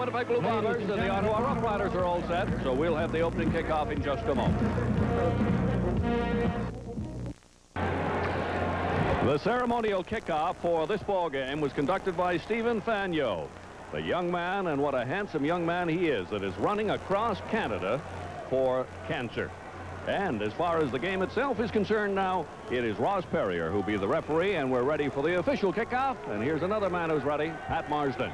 Winnipeg Blue Bombers and the Ottawa Rough Riders are all set, so we'll have the opening kickoff in just a moment. The ceremonial kickoff for this ball game was conducted by Stephen Fagneau, the young man, and what a handsome young man he is, that is running across Canada for cancer. And as far as the game itself is concerned now, it is Ross Perrier who'll be the referee, and we're ready for the official kickoff. And here's another man who's ready, Pat Marsden.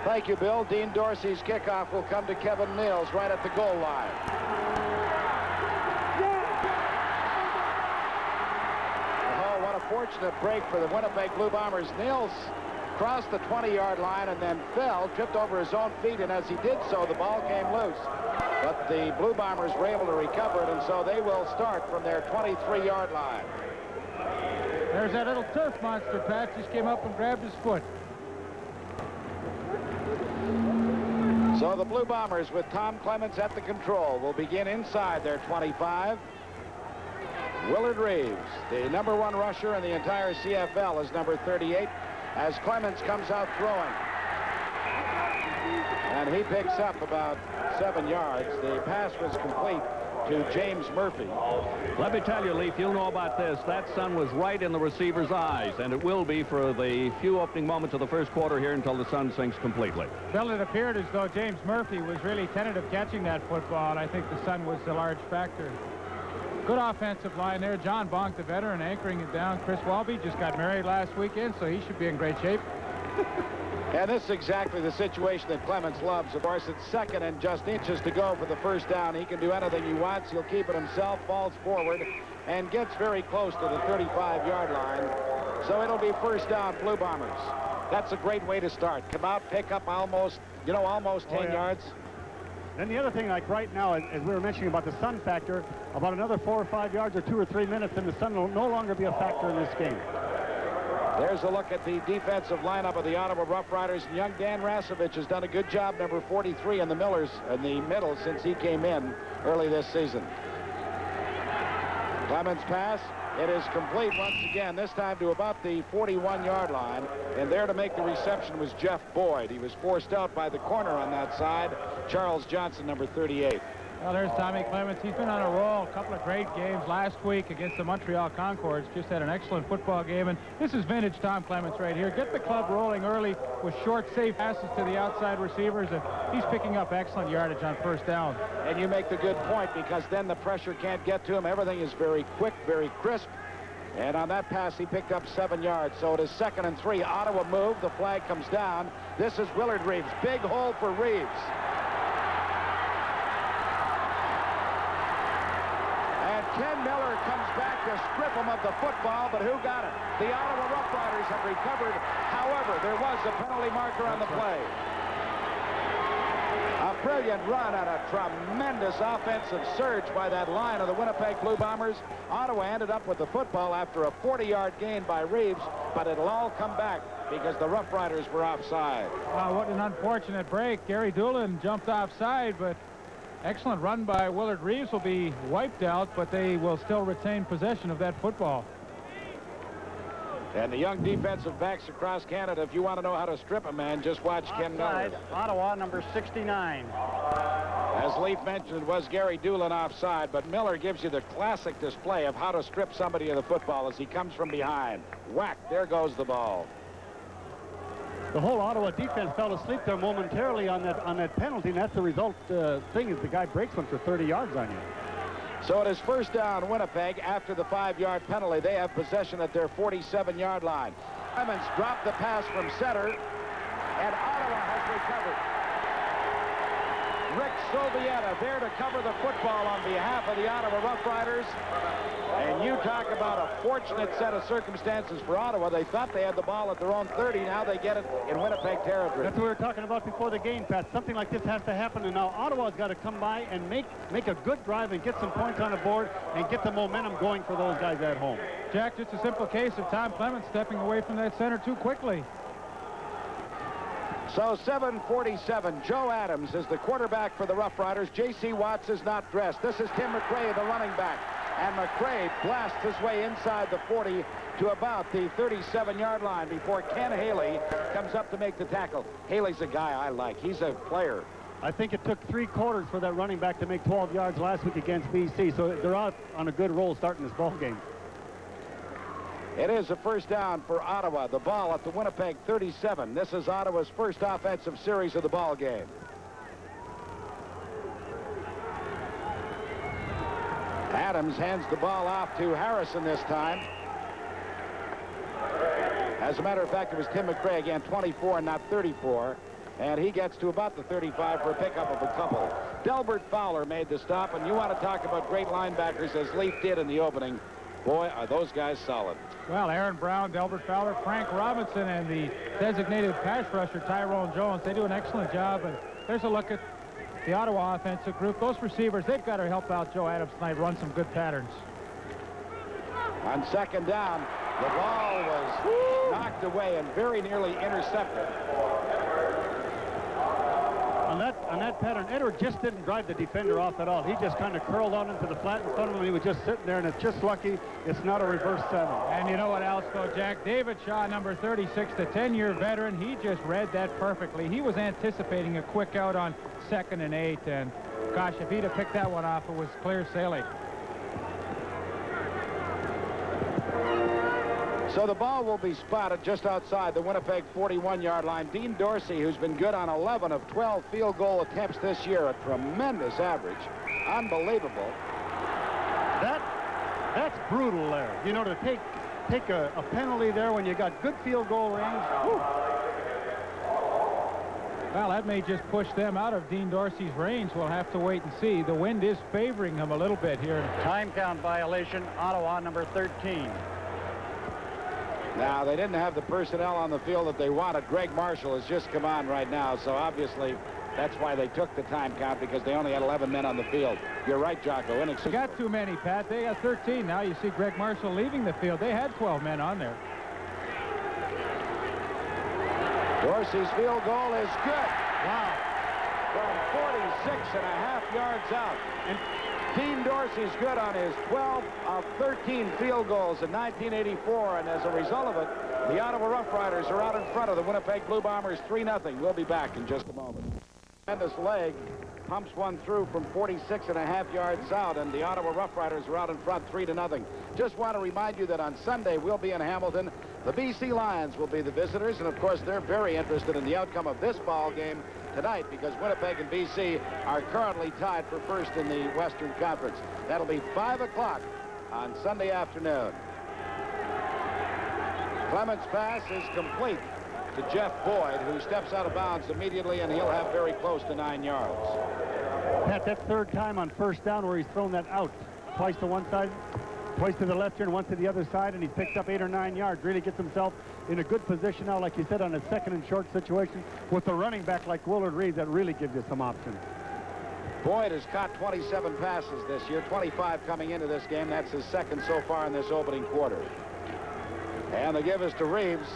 Thank you, Bill. Dean Dorsey's kickoff will come to Kevin Mills right at the goal line. Oh, what a fortunate break for the Winnipeg Blue Bombers. Mills crossed the 20-yard line and then fell, tripped over his own feet, and as he did so, the ball came loose. But the Blue Bombers were able to recover it, and so they will start from their 23-yard line. There's that little turf monster, Pat. Just came up and grabbed his foot. So the Blue Bombers, with Tom Clements at the control, will begin inside their 25. Willard Reeves, the #1 rusher in the entire CFL, is number 38, as Clements comes out throwing. And he picks up about 7 yards. The pass was complete to James Murphy. Let me tell you, Leaf, you'll know about this. That sun was right in the receiver's eyes, and it will be for the few opening moments of the first quarter here until the sun sinks completely. Well, it appeared as though James Murphy was really tentative catching that football, and I think the sun was a large factor. Good offensive line there. John Bonk, the veteran, anchoring it down. Chris Walby just got married last weekend, so he should be in great shape. And this is exactly the situation that Clements loves. Of course, it's second and just inches to go for the first down. He can do anything he wants. He'll keep it himself, falls forward, and gets very close to the 35-yard line. So it'll be first down, Blue Bombers. That's a great way to start. Come out, pick up almost 10 yards. Then the other thing, like right now, as we were mentioning about the sun factor, about another 4 or 5 yards or 2 or 3 minutes, and the sun will no longer be a factor in this game. There's a look at the defensive lineup of the Ottawa Rough Riders. Young Dan Rasovich has done a good job, number 43 in the middle since he came in early this season. Clements' pass. It is complete once again, this time to about the 41-yard line. And there to make the reception was Jeff Boyd. He was forced out by the corner on that side, Charles Johnson, number 38. Well, there's Tommy Clements. He's been on a roll. A couple of great games last week against the Montreal Concords. Just had an excellent football game. And this is vintage Tom Clements right here. Get the club rolling early with short, safe passes to the outside receivers. And he's picking up excellent yardage on first down. And you make the good point, because then the pressure can't get to him. Everything is very quick, very crisp. And on that pass, he picked up 7 yards. So it is 2nd and 3. Ottawa move. The flag comes down. This is Willard Reeves. Big hole for Reeves. Ken Miller comes back to strip him of the football, but who got it? The Ottawa Rough Riders have recovered. However, there was a penalty marker on the play. A brilliant run and a tremendous offensive surge by that line of the Winnipeg Blue Bombers. Ottawa ended up with the football after a 40-yard gain by Reeves, but it'll all come back because the Rough Riders were offside. Wow, what an unfortunate break. Gary Doolin jumped offside, but excellent run by Willard Reeves. Will be wiped out, but they will still retain possession of that football. And the young defensive backs across Canada, if you want to know how to strip a man, just watch Ken Miller. Ottawa, number 69. As Leaf mentioned, it was Gary Doolin offside, but Miller gives you the classic display of how to strip somebody of the football as he comes from behind. Whack, there goes the ball. The whole Ottawa defense fell asleep there momentarily on that penalty, and that's the result thing is the guy breaks one for 30 yards on you. So it is first down Winnipeg after the 5-yard penalty. They have possession at their 47-yard line. Clements dropped the pass from center, and Ottawa has recovered. Rick Sovieta there to cover the football on behalf of the Ottawa Rough Riders. And you talk about a fortunate set of circumstances for Ottawa. They thought they had the ball at their own 30. Now they get it in Winnipeg territory. That's what we were talking about before the game, Pat. Something like this has to happen, and now Ottawa's got to come by and make a good drive and get some points on the board and get the momentum going for those guys at home. Jack, just a simple case of Tom Clements stepping away from that center too quickly. So 7:47, Joe Adams is the quarterback for the Rough Riders. J.C. Watts is not dressed. This is Tim McRae, the running back. And McCrae blasts his way inside the 40 to about the 37-yard line before Ken Haley comes up to make the tackle. Haley's a guy I like. He's a player. I think it took 3 quarters for that running back to make 12 yards last week against BC, so they're out on a good roll starting this ball game. It is a first down for Ottawa. The ball at the Winnipeg 37. This is Ottawa's first offensive series of the ball game. Adams hands the ball off to Harrison this time. As a matter of fact, it was Tim McCrae again, 24 and not 34. And he gets to about the 35 for a pickup of a couple. Delbert Fowler made the stop, and you want to talk about great linebackers as Leaf did in the opening. Boy, are those guys solid. Well, Aaron Brown, Delbert Fowler, Frank Robinson, and the designated pass rusher, Tyrone Jones, they do an excellent job. And there's a look at the Ottawa offensive group. Those receivers, they've got to help out Joe Adams tonight, run some good patterns. On second down, the ball was knocked away and very nearly intercepted. On that pattern, Edward just didn't drive the defender off at all. He just kind of curled on into the flat in front of him, and he was just sitting there, and it's just lucky it's not a reverse 7. And you know what else, though, Jack? David Shaw, number 36, the 10-year veteran, he just read that perfectly. He was anticipating a quick out on 2nd and 8, and gosh, if he'd have picked that one off, it was clear sailing. So the ball will be spotted just outside the Winnipeg 41-yard line. Dean Dorsey, who's been good on 11 of 12 field goal attempts this year, a tremendous average. Unbelievable. That's brutal there. You know, to take a penalty there when you got good field goal range. Whew. Well, that may just push them out of Dean Dorsey's range. We'll have to wait and see. The wind is favoring him a little bit here. Time count violation, Ottawa, number 13. Now, they didn't have the personnel on the field that they wanted. Greg Marshall has just come on right now, so obviously that's why they took the time count, because they only had 11 men on the field. You're right, Jocko. They got too many, Pat. They got 13. Now you see Greg Marshall leaving the field. They had 12 men on there. Dorsey's field goal is good. Wow. From 46.5 yards out. And Dean Dorsey's good on his 12 of 13 field goals in 1984, and as a result of it, the Ottawa Rough Riders are out in front of the Winnipeg Blue Bombers 3-0. We'll be back in just a moment. Tremendous leg pumps one through from 46.5 yards out, and the Ottawa Rough Riders are out in front 3-0. Just want to remind you that on Sunday we'll be in Hamilton. The BC Lions will be the visitors, and of course they're very interested in the outcome of this ball game tonight, because Winnipeg and BC are currently tied for first in the Western Conference. That'll be 5 o'clock on Sunday afternoon. Clements' pass is complete to Jeff Boyd, who steps out of bounds immediately, and he'll have very close to 9 yards. Pat, that's third time on first down where he's thrown that out. Twice to one side, twice to the left here, and once to the other side, and he's picked up 8 or 9 yards. Really gets himself in a good position now, like you said, on a second and short situation with a running back like Willard Reeves. That really gives you some options. Boyd has caught 27 passes this year, 25 coming into this game. That's his second so far in this opening quarter. And the give is to Reeves.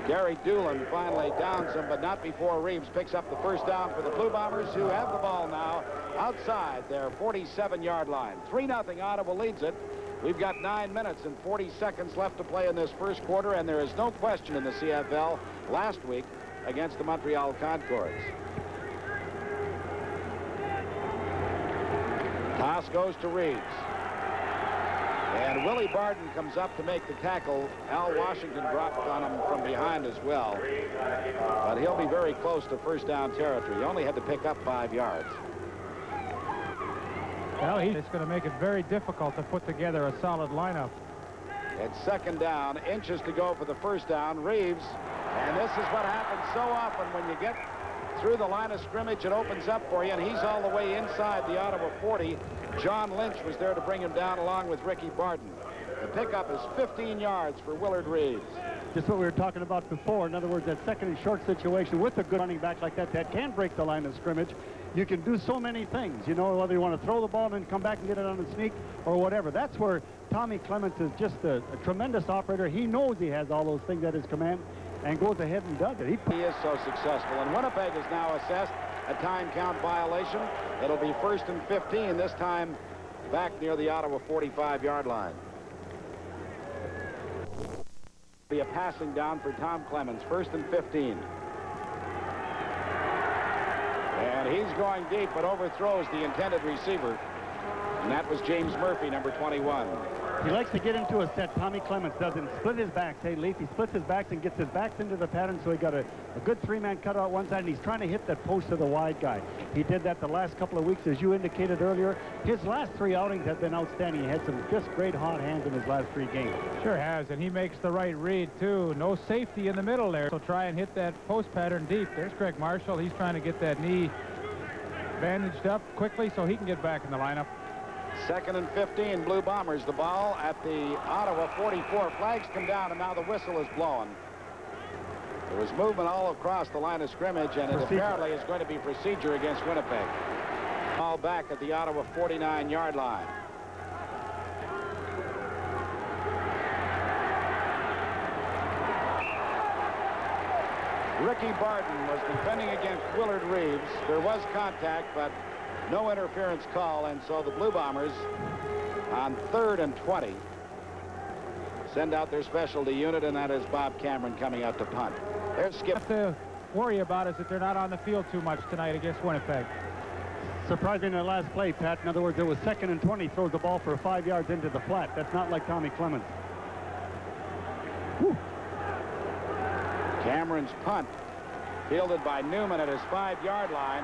Gary Doolin finally downs him, but not before Reeves picks up the first down for the Blue Bombers, who have the ball now outside their 47-yard line. 3-0, Ottawa leads it. We've got 9 minutes and 40 seconds left to play in this first quarter, and there is no question in the CFL last week against the Montreal Concords. Toss goes to Reeves. And Willie Barden comes up to make the tackle. Al Washington dropped on him from behind as well. But he'll be very close to first down territory. He only had to pick up 5 yards. Well, it's going to make it very difficult to put together a solid lineup. It's second down, inches to go for the first down. Reeves, and this is what happens so often when you get through the line of scrimmage, it opens up for you, and he's all the way inside the Ottawa 40. John Lynch was there to bring him down along with Ricky Barton. The pickup is 15 yards for Willard Reeves. Just what we were talking about before. In other words, that second and short situation with a good running back like that can break the line of scrimmage. You can do so many things, you know, whether you want to throw the ball and then come back and get it on the sneak or whatever. That's where Tommy Clements is just a tremendous operator. He knows he has all those things at his command and goes ahead and does it. He is so successful. And Winnipeg is now assessed a time count violation. It'll be 1st and 15. This time back near the Ottawa 45-yard line. Be a passing down for Tom Clements, 1st and 15. And he's going deep, but overthrows the intended receiver. And that was James Murphy, number 21. He likes to get into a set. Tommy Clements doesn't split his backs. Hey, Leaf, he splits his backs and gets his backs into the pattern, so he got a good three-man cutout one side, and he's trying to hit that post to the wide guy. He did that the last couple of weeks, as you indicated earlier. His last 3 outings have been outstanding. He had some just great hot hands in his last 3 games. Sure has, and he makes the right read, too. No safety in the middle there, so try and hit that post pattern deep. There's Greg Marshall. He's trying to get that knee bandaged up quickly so he can get back in the lineup. 2nd and 15, Blue Bombers. The ball at the Ottawa 44. Flags come down, and now the whistle is blown. There was movement all across the line of scrimmage, and it apparently is going to be procedure against Winnipeg. Ball back at the Ottawa 49-yard line. Ricky Barton was defending against Willard Reeves. There was contact, but no interference call, and so the Blue Bombers on 3rd and 20 send out their specialty unit, and that is Bob Cameron coming out to punt. There's Skip. What to worry about is that they're not on the field too much tonight against Winnipeg. Surprising the last play, Pat. In other words, it was 2nd and 20, throws the ball for 5 yards into the flat. That's not like Tommy Clements. Whew. Cameron's punt, fielded by Newman at his 5-yard line,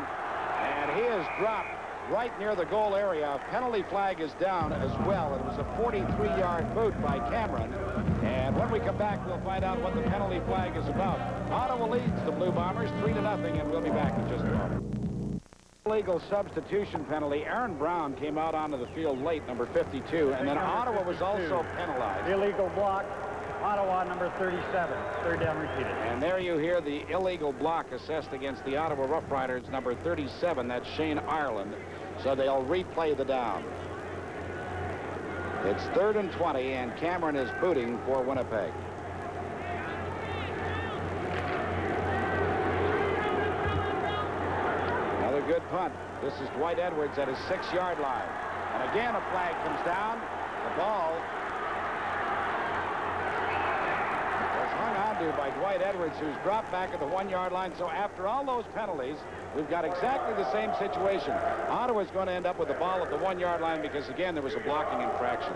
and he is dropped right near the goal area. A penalty flag is down as well. It was a 43-yard boot by Cameron, and when we come back, we'll find out what the penalty flag is about. Ottawa leads the Blue Bombers 3-0, and we'll be back in just a moment. Illegal substitution penalty. Aaron Brown came out onto the field late, number 52, and then Ottawa was also penalized. Illegal block. Ottawa number 37. 3rd down repeated. And there you hear the illegal block assessed against the Ottawa Rough Riders, number 37. That's Shane Ireland. So they'll replay the down. It's 3rd and 20, and Cameron is booting for Winnipeg. Another good punt. This is Dwight Edwards at his 6-yard line. And again, a flag comes down. The ball by Dwight Edwards, who's dropped back at the 1-yard line. So after all those penalties, we've got exactly the same situation. Ottawa's going to end up with the ball at the 1-yard line because, again, there was a blocking infraction.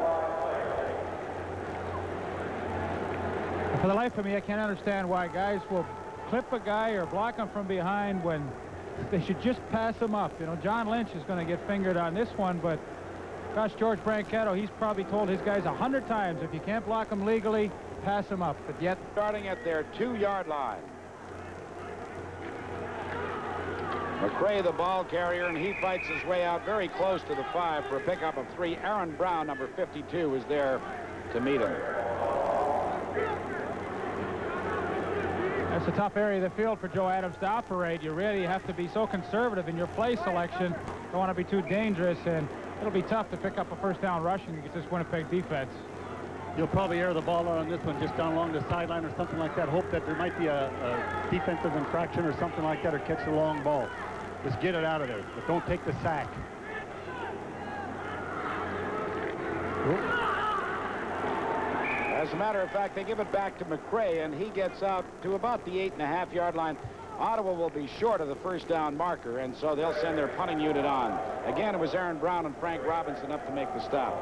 For the life of me, I can't understand why guys will clip a guy or block him from behind when they should just pass him up. You know, John Lynch is going to get fingered on this one, but gosh, George Brancato, he's probably told his guys 100 times, if you can't block him legally, pass him up. But yet, starting at their 2-yard line. McRae, the ball carrier, and he fights his way out very close to the 5 for a pickup of 3. Aaron Brown, number 52, is there to meet him. That's a tough area of the field for Joe Adams to operate. You really have to be so conservative in your play selection. Don't want to be too dangerous, and it'll be tough to pick up a 1st down rushing against this Winnipeg defense. You'll probably air the ball out on this one just down along the sideline or something like that. Hope that there might be a defensive infraction or something like that, or catch the long ball. Just get it out of there, but don't take the sack. As a matter of fact, they give it back to McRae, and he gets out to about the 8.5-yard line. Ottawa will be short of the 1st down marker, and so they'll send their punting unit on. Again, it was Aaron Brown and Frank Robinson up to make the stop.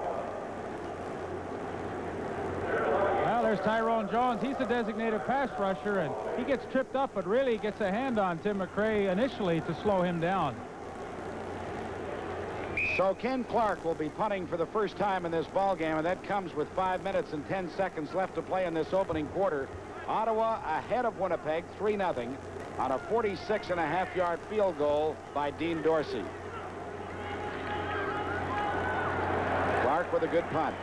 Well, there's Tyrone Jones. He's the designated pass rusher, and he gets tripped up, but really gets a hand on Tim McRae initially to slow him down. So Ken Clark will be punting for the first time in this ball game, and that comes with 5 minutes and 10 seconds left to play in this opening quarter. Ottawa ahead of Winnipeg 3-0 on a 46.5-yard field goal by Dean Dorsey. Clark with a good punt.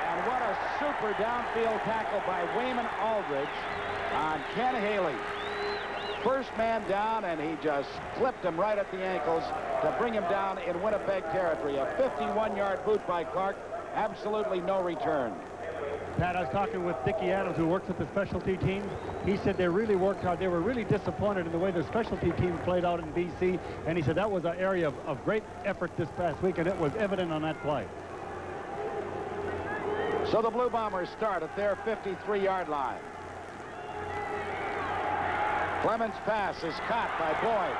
And what a super downfield tackle by Wayman Aldridge on Ken Haley. First man down, and he just clipped him right at the ankles to bring him down in Winnipeg territory. A 51-yard boot by Clark. Absolutely no return. Pat, I was talking with Dickie Adams, who works with the specialty teams. He said they really worked hard. They were really disappointed in the way their specialty team played out in BC, and he said that was an area of great effort this past week, and it was evident on that play. So the Blue Bombers start at their 53-yard line. Clemens' pass is caught by Boyd.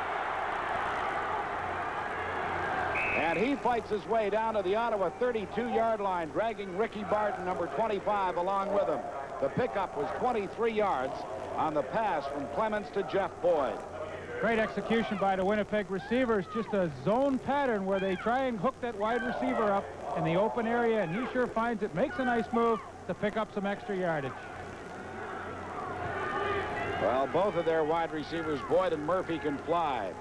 And he fights his way down to the Ottawa 32-yard line, dragging Ricky Barton, number 25, along with him. The pickup was 23 yards on the pass from Clemens to Jeff Boyd. Great execution by the Winnipeg receivers. Just a zone pattern where they try and hook that wide receiver up in the open area, and he sure finds it, makes a nice move to pick up some extra yardage. Well, both of their wide receivers, Boyd and Murphy, can fly.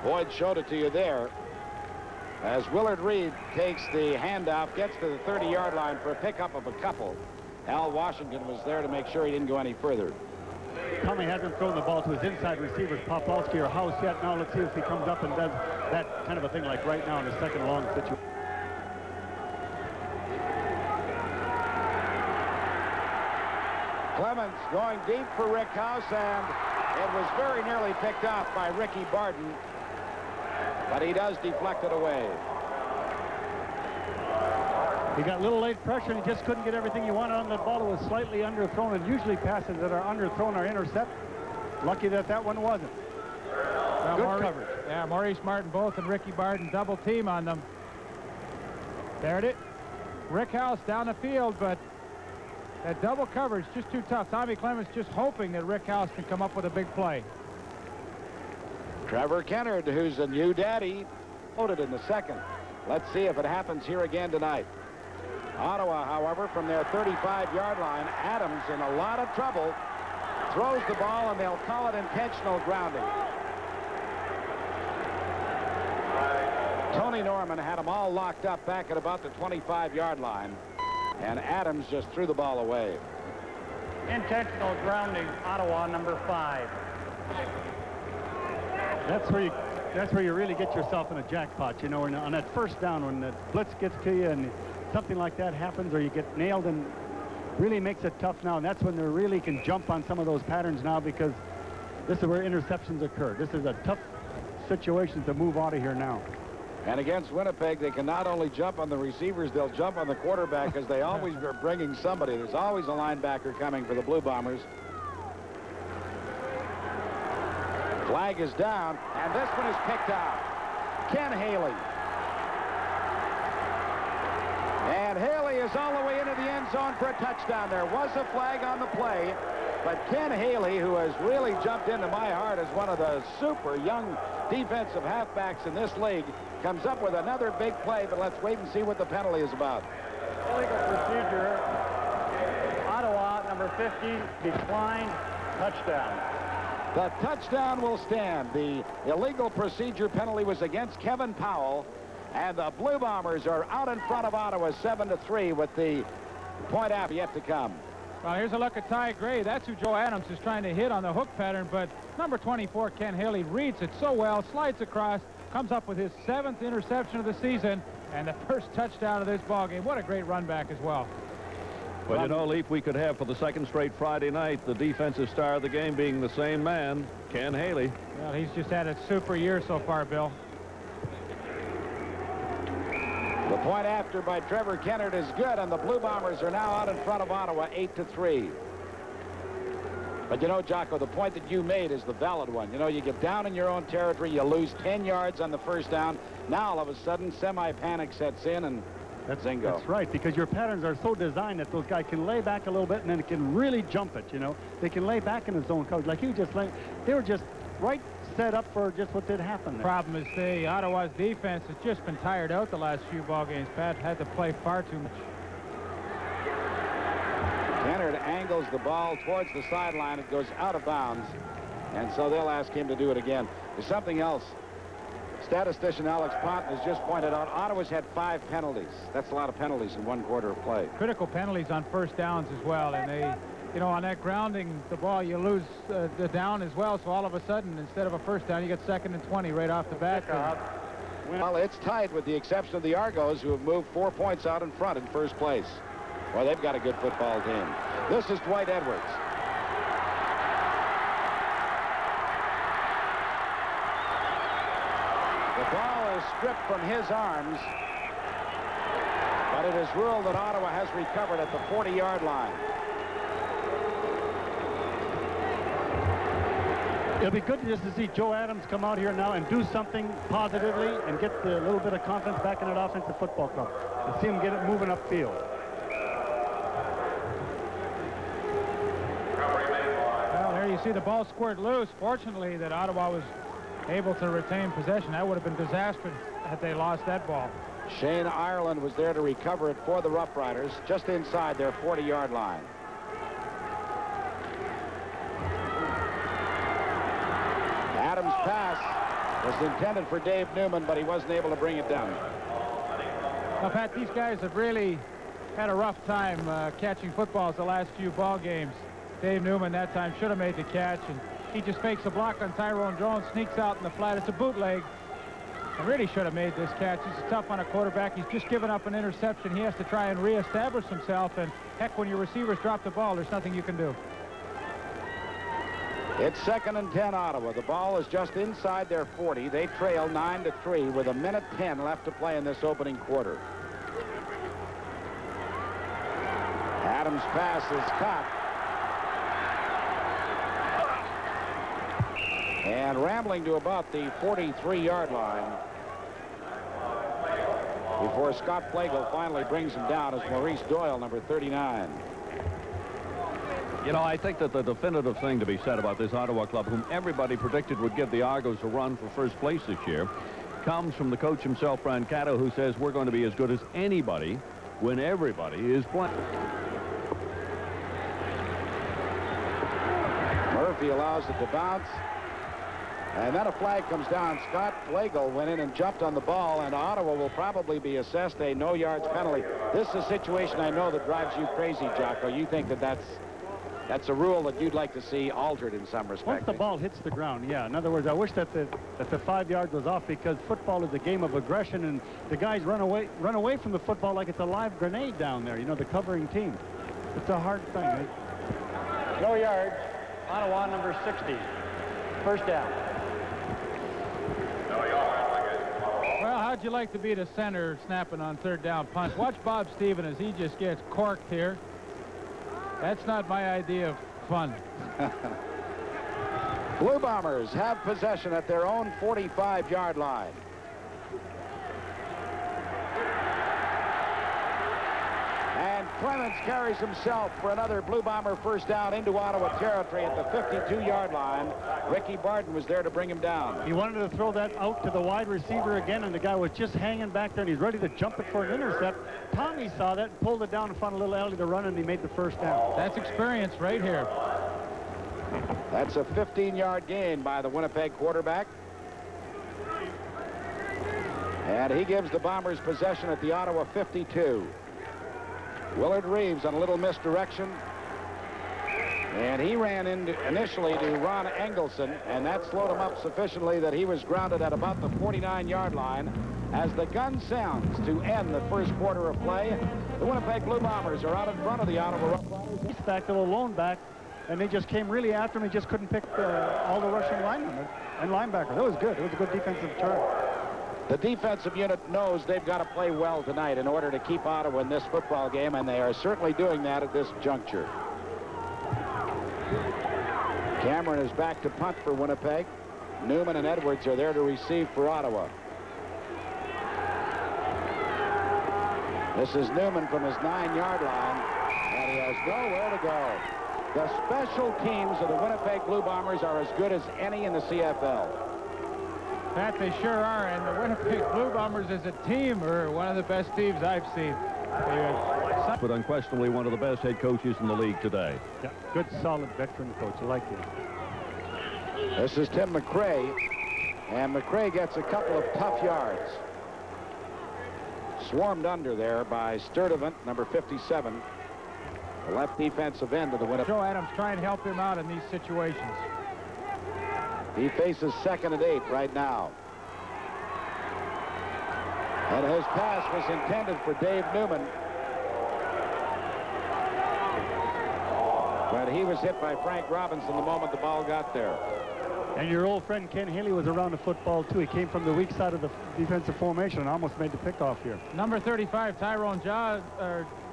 Boyd showed it to you there. As Willard Reed takes the handoff, gets to the 30-yard line for a pickup of a couple. Al Washington was there to make sure he didn't go any further. Tommy hasn't thrown the ball to his inside receivers, Popolsky or House, yet. Now let's see if he comes up and does that kind of a thing like right now in the second long situation. Clemens going deep for Rick House, and it was very nearly picked off by Ricky Barton, but he does deflect it away. He got a little late pressure, and he just couldn't get everything he wanted on that ball. It was slightly underthrown, and usually passes that are underthrown are intercepted. Lucky that that one wasn't. Good coverage. Yeah, Maurice Martin both and Ricky Barton double team on them. There it is. Rick House down the field, but that double coverage just too tough. Tommy Clemens just hoping that Rick House can come up with a big play. Trevor Kennard, who's a new daddy, loaded in the second. Let's see if it happens here again tonight. Ottawa, however, from their 35-yard line, Adams in a lot of trouble, throws the ball, and they'll call it intentional grounding. Tony Norman had them all locked up back at about the 25-yard line, and Adams just threw the ball away. Intentional grounding, Ottawa, number 5. That's where you really get yourself in a jackpot, you know, on that first down when the blitz gets to you and something like that happens, or you get nailed, and really makes it tough now. And that's when they really can jump on some of those patterns now, because this is where interceptions occur. This is a tough situation to move out of here now. And against Winnipeg, they can not only jump on the receivers, they'll jump on the quarterback, because they always are bringing somebody. There's always a linebacker coming for the Blue Bombers. Flag is down, and this one is picked out. Ken Haley. And Haley is all the way into the end zone for a touchdown. There was a flag on the play, but Ken Haley, who has really jumped into my heart as one of the super young defensive halfbacks in this league, comes up with another big play, but let's wait and see what the penalty is about. Illegal procedure. Ottawa, number 50, declined. Touchdown. The touchdown will stand. The illegal procedure penalty was against Kevin Powell, and the Blue Bombers are out in front of Ottawa 7-3 with the point after yet to come. Well, here's a look at Ty Gray. That's who Joe Adams is trying to hit on the hook pattern, but number 24, Ken Haley, reads it so well, slides across, comes up with his 7th interception of the season, and the first touchdown of this ballgame. What a great run back as well. Well, you know, Leaf, we could have for the second straight Friday night the defensive star of the game being the same man, Ken Haley. Well, he's just had a super year so far, Bill. The point after by Trevor Kennard is good, and the Blue Bombers are now out in front of Ottawa 8-3. But you know, Jocko, the point that you made is the valid one. You know, you get down in your own territory, you lose 10 yards on the first down. Now all of a sudden semi-panic sets in, and that's Zingo. That's right, because your patterns are so designed that those guys can lay back a little bit and then can really jump it, you know. They can lay back in the zone coverage. Like you just lay, they were just right set up for just what did happen there. Problem is the Ottawa's defense has just been tired out the last few ball games. Pat had to play far too much. Kennard angles the ball towards the sideline. It goes out of bounds, and so they'll ask him to do it again. There's something else. Statistician Alex Ponton has just pointed out Ottawa's had 5 penalties. That's a lot of penalties in 1 quarter of play. Critical penalties on first downs as well, and they, you know, on that grounding the ball, you lose the down as well, so all of a sudden instead of a first down you get 2nd and 20 right off the bat. Well, it's tied with the exception of the Argos, who have moved 4 points out in front in first place. Well, they've got a good football team. This is Dwight Edwards. ball is stripped from his arms, but it is ruled that Ottawa has recovered at the 40-yard line. It'll be good just to see Joe Adams come out here now and do something positively and get a little bit of confidence back in that offensive football club. And see him get it moving upfield. Well, there you see the ball squirt loose. Fortunately, that Ottawa was able to retain possession. That would have been disastrous had they lost that ball. Shane Ireland was there to recover it for the Rough Riders just inside their 40-yard line. Adams' pass was intended for Dave Newman, but he wasn't able to bring it down. Now, Pat, these guys have really had a rough time catching footballs the last few ball games. Dave Newman that time should have made the catch, and he just fakes a block on Tyrone Jones, sneaks out in the flat. It's a bootleg. And really should have made this catch. This is tough on a quarterback. He's just given up an interception. He has to try and reestablish himself, and heck, when your receivers drop the ball, there's nothing you can do. It's 2nd and 10 Ottawa. The ball is just inside their 40. They trail 9-3 with 1:10 left to play in this opening quarter. Adams' pass is caught. And rambling to about the 43-yard line before Scott Flagel finally brings him down is Maurice Doyle, number 39. You know, I think that the definitive thing to be said about this Ottawa club, whom everybody predicted would give the Argos a run for first place this year, comes from the coach himself, Brancato, who says we're going to be as good as anybody when everybody is playing. Murphy allows it to bounce. And then a flag comes down. Scott Flagel went in and jumped on the ball, and Ottawa will probably be assessed a no-yards penalty. This is a situation I know that drives you crazy, Jocko. You think that that's a rule that you'd like to see altered in some respect. Once the ball hits the ground, yeah. In other words, I wish that the 5 yards was off, because football is a game of aggression, and the guys run away from the football like it's a live grenade down there. You know, the covering team. It's a hard thing. Right? No yards. Ottawa, number 60. First down. Well, how'd you like to be the center snapping on 3rd down punt? Watch Bob Stephen as he just gets corked here. That's not my idea of fun. Blue Bombers have possession at their own 45-yard line. And Clements carries himself for another Blue Bomber first down into Ottawa territory at the 52-yard line. Ricky Barton was there to bring him down. He wanted to throw that out to the wide receiver again, and the guy was just hanging back there, and he's ready to jump it for an intercept. Tommy saw that and pulled it down in front of little alley to run, and he made the first down. That's experience right here. That's a 15-yard gain by the Winnipeg quarterback. And he gives the Bombers possession at the Ottawa 52. Willard Reeves on a little misdirection. And he ran initially to Ron Engelson, and that slowed him up sufficiently that he was grounded at about the 49-yard line. As the gun sounds to end the first quarter of play, the Winnipeg Blue Bombers are out in front of the Ottawa Rough Riders. He's back to the lone back, and they just came really after him. He just couldn't pick all the rushing linemen and linebackers. That was good. It was a good defensive charge. The defensive unit knows they've got to play well tonight in order to keep Ottawa in this football game, and they are certainly doing that at this juncture. Cameron is back to punt for Winnipeg. Newman and Edwards are there to receive for Ottawa. This is Newman from his 9-yard line, and he has nowhere to go. The special teams of the Winnipeg Blue Bombers are as good as any in the CFL. Pat, they sure are, and the Winnipeg Blue Bombers as a team are one of the best teams I've seen. But unquestionably one of the best head coaches in the league today. Yeah, good, solid veteran coach. I like him. This is Tim McRae, and McRae gets a couple of tough yards. Swarmed under there by Sturdivant, number 57, the left defensive end of the Winnipeg. Joe Adams trying to help him out in these situations. He faces 2nd and 8 right now. And his pass was intended for Dave Newman. But he was hit by Frank Robinson the moment the ball got there. And your old friend Ken Haley was around the football too. He came from the weak side of the defensive formation and almost made the pickoff here. Number 35, Tyrone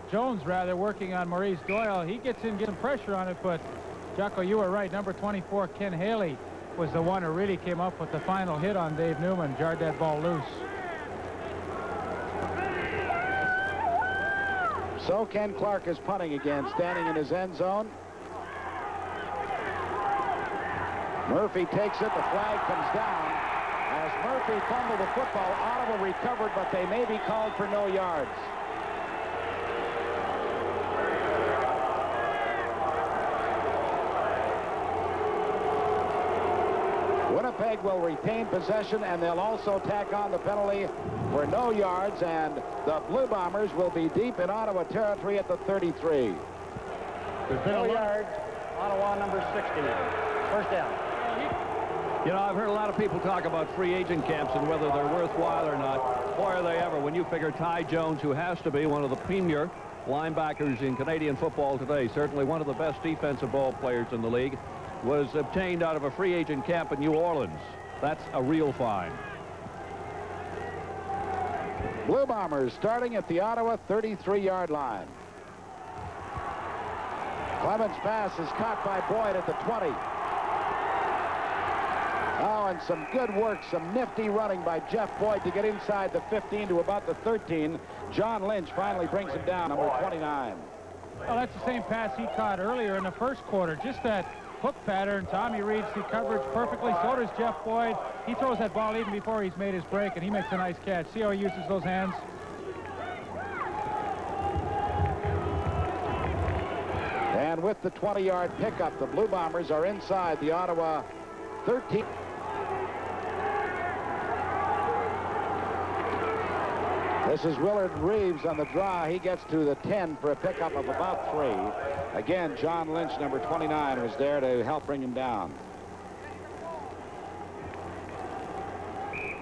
Jones, working on Maurice Doyle. He gets in, gets some pressure on it, but Jocko, you were right. Number 24, Ken Haley, was the one who really came up with the final hit on Dave Newman, jarred that ball loose. So Ken Clark is punting again, standing in his end zone. Murphy takes it. The flag comes down. As Murphy fumbled the football, Ottawa recovered, but they may be called for no yards. Winnipeg will retain possession, and they'll also tack on the penalty for no yards, and the Blue Bombers will be deep in Ottawa territory at the 33. No yards. Ottawa number 60. First down. You know, I've heard a lot of people talk about free agent camps and whether they're worthwhile or not. Boy, are they ever. When you figure Ty Jones, who has to be one of the premier linebackers in Canadian football today, certainly one of the best defensive ball players in the league, was obtained out of a free agent camp in New Orleans. That's a real find. Blue Bombers starting at the Ottawa 33-yard line. Clemens' pass is caught by Boyd at the 20. Oh, and some good work, some nifty running by Jeff Boyd to get inside the 15 to about the 13. John Lynch finally brings him down, number 29. Well, that's the same pass he caught earlier in the first quarter. Just that hook pattern. Tommy reads the coverage perfectly. So does Jeff Boyd. He throws that ball even before he's made his break, and he makes a nice catch. See how he uses those hands? And with the 20-yard pickup, the Blue Bombers are inside the Ottawa 13. This is Willard Reeves on the draw. He gets to the 10 for a pickup of about 3. Again, John Lynch, number 29, was there to help bring him down.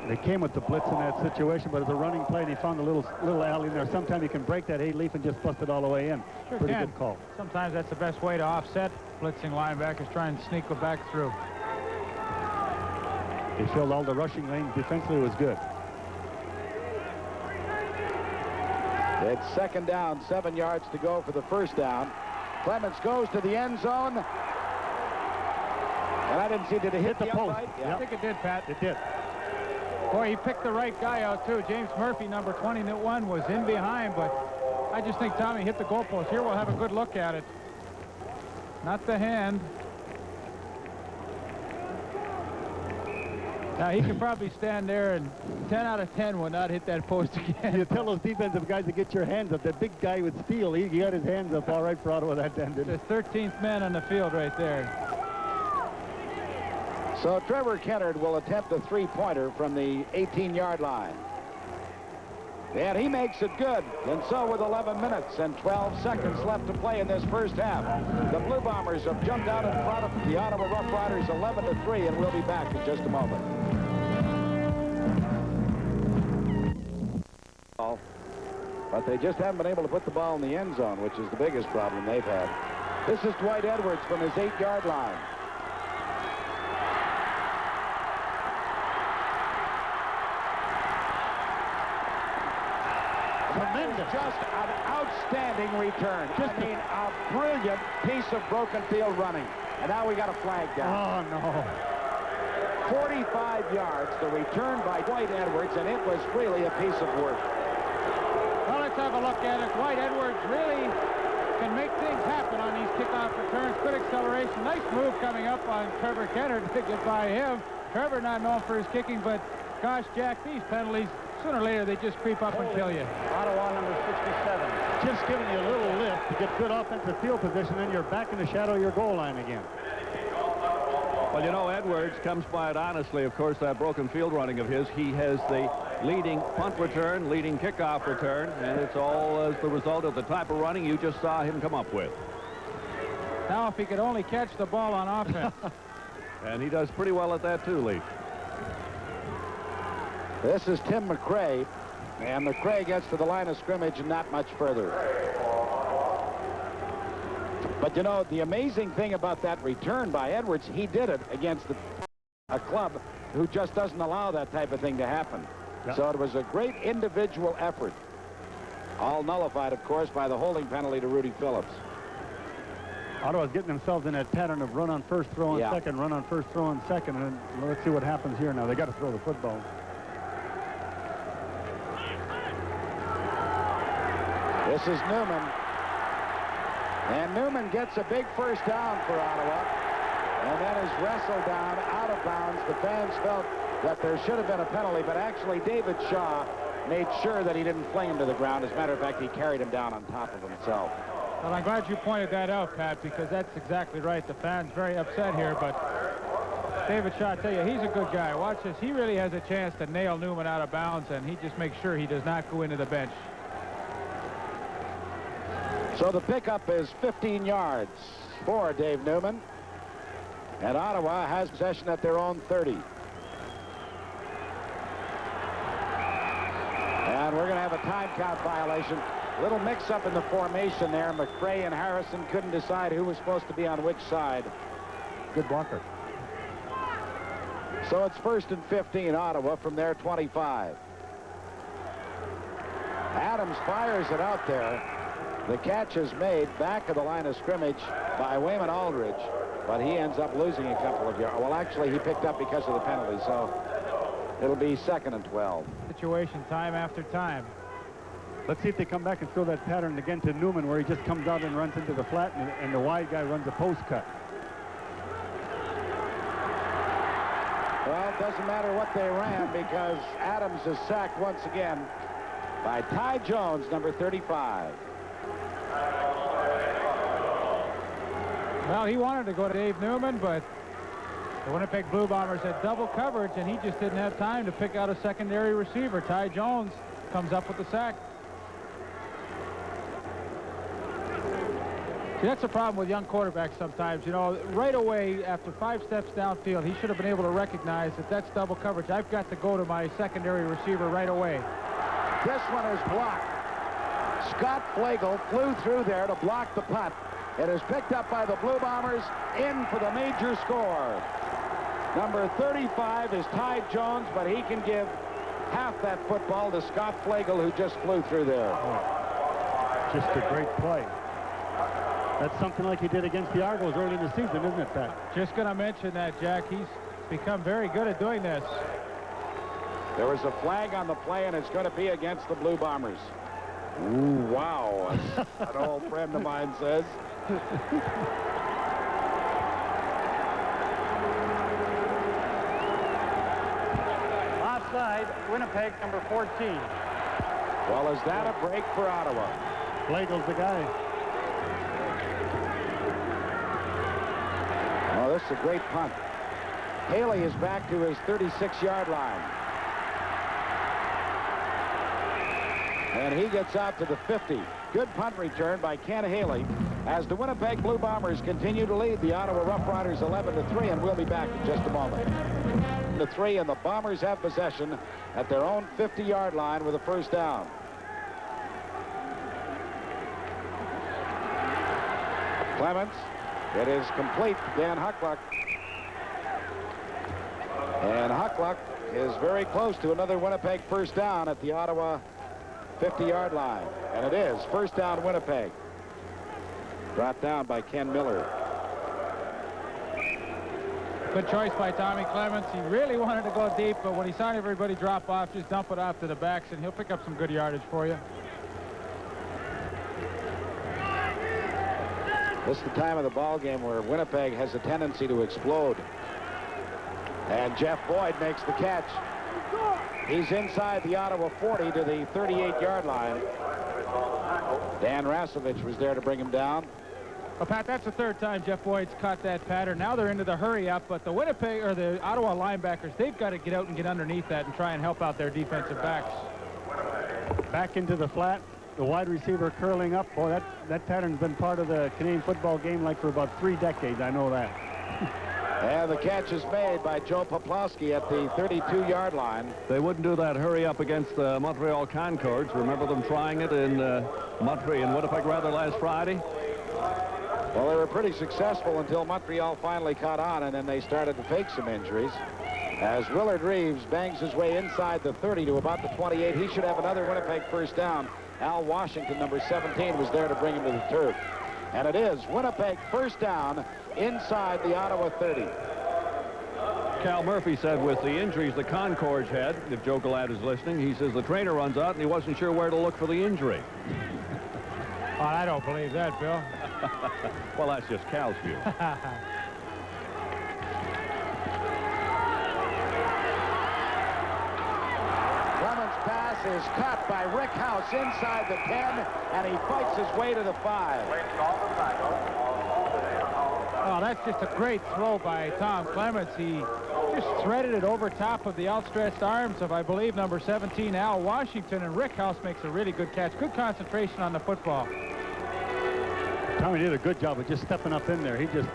They came with the blitz in that situation, but as a running play, and he found a little alley in there. Sometimes you can break that hay-leaf and just bust it all the way in. Sure Pretty can. good call. Sometimes that's the best way to offset blitzing linebackers, try and sneak it back through. He filled all the rushing lanes. Defensively was good. It's second down, 7 yards to go for the first down. Clemens goes to the end zone. And I didn't see, did it hit the post? Yeah. I think it did, Pat. It did. Boy, he picked the right guy out, too. James Murphy, number 21, was in behind, but I just think Tommy hit the goalpost. Here we'll have a good look at it. Not the hand. Now, he could probably stand there, and 10 out of 10 will not hit that post again. You tell those defensive guys to get your hands up. That big guy with steel, he got his hands up all right for Ottawa that end. The 13th man on the field right there. So Trevor Kennard will attempt a three-pointer from the 18-yard line. And he makes it good. And so with 11 minutes and 12 seconds left to play in this first half, the Blue Bombers have jumped out in front of the Ottawa Rough Riders 11-3, and we'll be back in just a moment. But they just haven't been able to put the ball in the end zone, which is the biggest problem they've had. This is Dwight Edwards from his 8-yard line. Tremendous. Just an outstanding return. I mean, a brilliant piece of broken field running. And now we got a flag down. Oh, no. 45 yards, the return by Dwight Edwards, and it was really a piece of work. Well, let's have a look at it. Dwight Edwards really can make things happen on these kickoff returns. Good acceleration. Nice move coming up on Trevor Kennard to get by him. Trevor not known for his kicking, but gosh, Jack, these penalties, sooner or later, they just creep up and kill you. Ottawa number 67. Just giving you a little lift to get good offensive field position, and you're back in the shadow of your goal line again. Well, you know, Edwards comes by it honestly. Of course, that broken field running of his, he has the leading punt return, leading kickoff return, and it's all as the result of the type of running you just saw him come up with. Now, if he could only catch the ball on offense. And he does pretty well at that, too, Leaf. This is Tim McRae, and McRae gets to the line of scrimmage and not much further. But, you know, the amazing thing about that return by Edwards, he did it against the a club who just doesn't allow that type of thing to happen. Yep. So it was a great individual effort. All nullified, of course, by the holding penalty to Rudy Phillips. Ottawa's getting themselves in that pattern of run on first, throw on second, run on first, throw on second. And let's see what happens here now. They got to throw the football. This is Newman. And Newman gets a big first down for Ottawa. And then is wrestled down out of bounds. The fans felt that there should have been a penalty, but actually David Shaw made sure that he didn't fling him to the ground. As a matter of fact, he carried him down on top of himself. Well, I'm glad you pointed that out, Pat, because that's exactly right. The fans very upset here, but David Shaw, I tell you, he's a good guy. Watch this. He really has a chance to nail Newman out of bounds, and he just makes sure he does not go into the bench. So the pickup is 15 yards for Dave Newman. And Ottawa has possession at their own 30. And we're going to have a time count violation. Little mix-up in the formation there. McRae and Harrison couldn't decide who was supposed to be on which side. Good blocker. So it's 1st and 15, Ottawa, from their 25. Adams fires it out there. The catch is made back of the line of scrimmage by Wayman Aldridge, but he ends up losing a couple of yards. Well, actually, he picked up because of the penalty, so it'll be 2nd and 12. Situation time after time. Let's see if they come back and throw that pattern again to Newman, where he just comes out and runs into the flat, and the wide guy runs a post cut. Well, it doesn't matter what they ran, because Adams is sacked once again by Ty Jones, number 35. Well, he wanted to go to Dave Newman, but the Winnipeg Blue Bombers had double coverage, and he just didn't have time to pick out a secondary receiver. Ty Jones comes up with the sack. See, that's the problem with young quarterbacks sometimes. You know, right away, after 5 steps downfield, he should have been able to recognize that that's double coverage. I've got to go to my secondary receiver right away. This one is blocked. Scott Flagel flew through there to block the punt. It is picked up by the Blue Bombers, in for the major score. Number 35 is Ty Jones, but he can give half that football to Scott Flagel, who just flew through there. Just a great play. That's something like he did against the Argos early in the season, isn't it, Pat? Just going to mention that, Jack. He's become very good at doing this. There was a flag on the play, and it's going to be against the Blue Bombers. Ooh, wow, as an old friend of mine says. Offside, Winnipeg, number 14. Well, is that a break for Ottawa? Flagel's the guy. Oh, this is a great punt. Haley is back to his 36-yard line. And he gets out to the 50. Good punt return by Ken Haley as the Winnipeg Blue Bombers continue to lead the Ottawa Rough Riders 11-3, and we'll be back in just a moment. 3, and the Bombers have possession at their own 50-yard line with a first down. Clements. It is complete to Dan Huckluck. And Huckluck is very close to another Winnipeg first down at the Ottawa 50-yard line. And it is first down Winnipeg. Brought down by Ken Miller. Good choice by Tommy Clements. He really wanted to go deep, but when he saw everybody drop off, just dump it off to the backs, and he'll pick up some good yardage for you. This is the time of the ball game where Winnipeg has a tendency to explode. And Jeff Boyd makes the catch. He's inside the Ottawa 40 to the 38-yard line. Dan Rasovich was there to bring him down. Well, Pat, that's the 3rd time Jeff Boyd's caught that pattern. Now they're into the hurry up, but the Winnipeg or the Ottawa linebackers, they've got to get out and get underneath that and try and help out their defensive backs. Back into the flat. The wide receiver curling up. Boy, that pattern's been part of the Canadian football game like for about 3 decades. I know that. And the catch is made by Joe Poplowski at the 32-yard line. They wouldn't do that hurry up against the Montreal Concords. Remember them trying it in Winnipeg rather last Friday? Well, they were pretty successful until Montreal finally caught on, and then they started to fake some injuries. As Willard Reeves bangs his way inside the 30 to about the 28, he should have another Winnipeg first down. Al Washington, number 17, was there to bring him to the turf. And it is Winnipeg first down inside the Ottawa 30. Cal Murphy said with the injuries the Concords had, if Joe Gallant is listening, he says the trainer runs out and he wasn't sure where to look for the injury. Oh, I don't believe that, Bill. Well, that's just Cal's view. Clemens' pass is caught by Rick House inside the 10, and he fights his way to the 5. Oh, that's just a great throw by Tom Clements. He just threaded it over top of the outstretched arms of, I believe, number 17, Al Washington, and Rick House makes a really good catch. Good concentration on the football. Tommy did a good job of just stepping up in there. He just